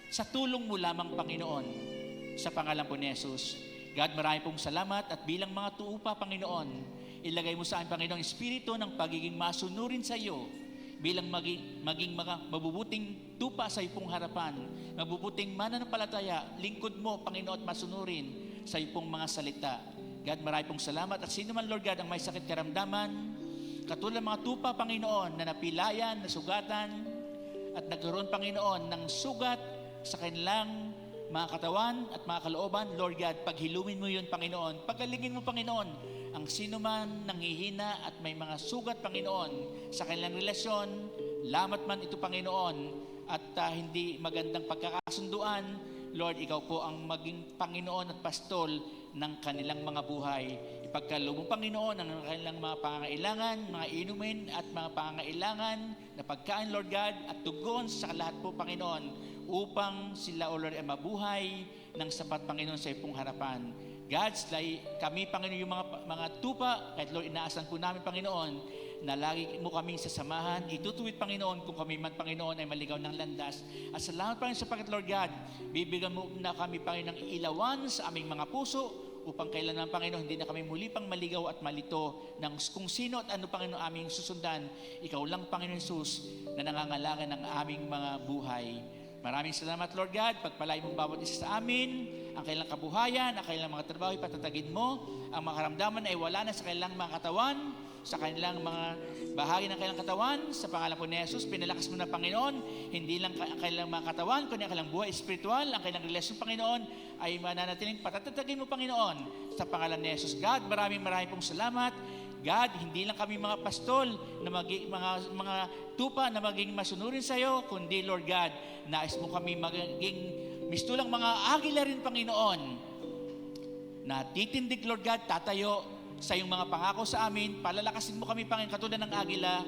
sa tulong mo lamang, Panginoon, sa pangalan po ni Jesus. God, marami pong salamat at bilang mga tuupa, Panginoon, ilagay mo sa akin, Panginoon, espiritu ng pagiging masunurin sa iyo bilang maging mga mabubuting tupa sa iyong harapan, mabubuting mananampalataya, lingkod mo, Panginoon, at masunurin sa iyong mga salita. God, marami pong salamat at sino man, Lord God, ang may sakit karamdaman, Katulad ng mga tupa, Panginoon, na napilayan, nasugatan, at nagkaroon, Panginoon, ng sugat sa kanilang mga katawan at mga kalooban. Lord God, paghilumin mo yun, Panginoon. Pagkalingin mo, Panginoon, ang sino man nanghihina at may mga sugat, Panginoon, sa kanilang relasyon, lamat man ito, Panginoon, at hindi magandang pagkakasunduan, Lord, ikaw po ang maging Panginoon at pastol ng kanilang mga buhay. Ipagkaloob mo, Panginoon, ang kanilang mga pangangailangan, mga inumin at mga pangangailangan na pagkain, Lord God, at tugon sa lahat po, Panginoon, upang sila, O Lord, ay mabuhay ng sapat, Panginoon, sa iyong harapan. God, kami, Panginoon, yung mga tupa, kahit Lord, inaasan po namin, Panginoon, na lagi mo kaming sasamahan, itutuwid, Panginoon, kung kami man, Panginoon, ay maligaw ng landas. At salamat, Panginoon, sapagkat, Lord God, bibigyan mo na kami, Panginoon, ng ilawan sa aming mga puso, upang kailanman, Panginoon, hindi na kami muli pang maligaw at malito ng kung sino at ano, Panginoon, aming susundan. Ikaw lang, Panginoon Jesus, na nangangalangan ng aming mga buhay. Maraming salamat, Lord God. Pagpalain mong bawat isa sa amin, ang kailang kabuhayan, ang kailang mga trabaho, ipatatagin mo. Ang mga karamdaman ay wala na sa kailang mga katawan, sa kanilang mga bahagi ng kailang katawan. Sa pangalan po ni Jesus, pinalakas mo na, Panginoon, hindi lang ang kailang mga katawan, kundi ang kailang buhay espiritual, ang kailang relasyon, Panginoon, ay mananatiling patatatagin mo, Panginoon. Sa pangalan ni Jesus, God, maraming pong salamat. God, hindi lang kami mga pastol na mga tupa na maging masunurin sa iyo, kundi, Lord God, nais mo kami maging mistulang mga agila rin, Panginoon, na titindig, Lord God, tatayo sa iyong mga pangako sa amin. Palalakasin mo kami, Panginoon, katulad ng agila,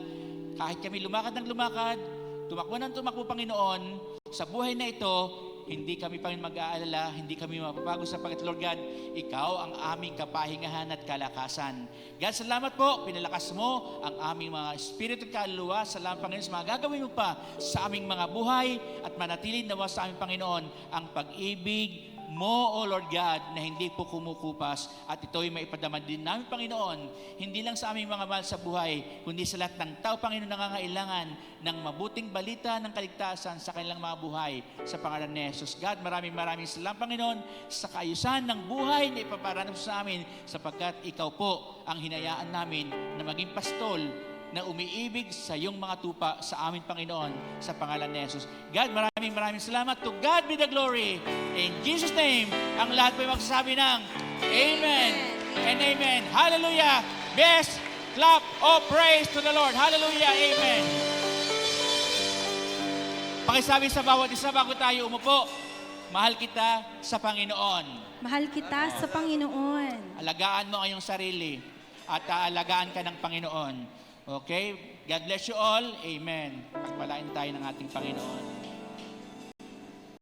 kahit kami lumakad ng lumakad, tumakbo ng tumakbo, Panginoon, sa buhay na ito, hindi kami mag-aalala, hindi kami mapapago sapagkat, Lord God, ikaw ang aming kapahingahan at kalakasan. God, salamat po, pinalakas mo ang aming mga espiritu at kaluluwa. Salamat, Panginoon, sa mga gagawin mo pa sa aming mga buhay at manatili nawa sa aming, Panginoon, ang pag-ibig mo, O Lord God, na hindi po kumukupas, at ito'y maipadama din namin, Panginoon, hindi lang sa aming mga mahal sa buhay, kundi sa lahat ng tao, Panginoon, nangangailangan ng mabuting balita ng kaligtasan sa kanilang mga buhay, sa pangalan ni Jesus. God, maraming salamat, Panginoon, sa kaayusan ng buhay na ipaparanam sa amin, sapagkat ikaw po ang hinayaan namin na maging pastol na umiibig sa iyong mga tupa sa amin, Panginoon, sa pangalan ni Jesus. God, maraming salamat. To God be the glory. In Jesus' name, ang lahat po ay magsasabi ng Amen and Amen. Hallelujah. Best clap of praise to the Lord. Hallelujah. Amen. Pakisabi sa bawat isa bago tayo umupo, mahal kita sa Panginoon. Mahal kita sa Panginoon. Alagaan mo ang iyong sarili at aalagaan ka ng Panginoon. Okay? God bless you all. Amen. Pagpalain tayo ng ating Panginoon.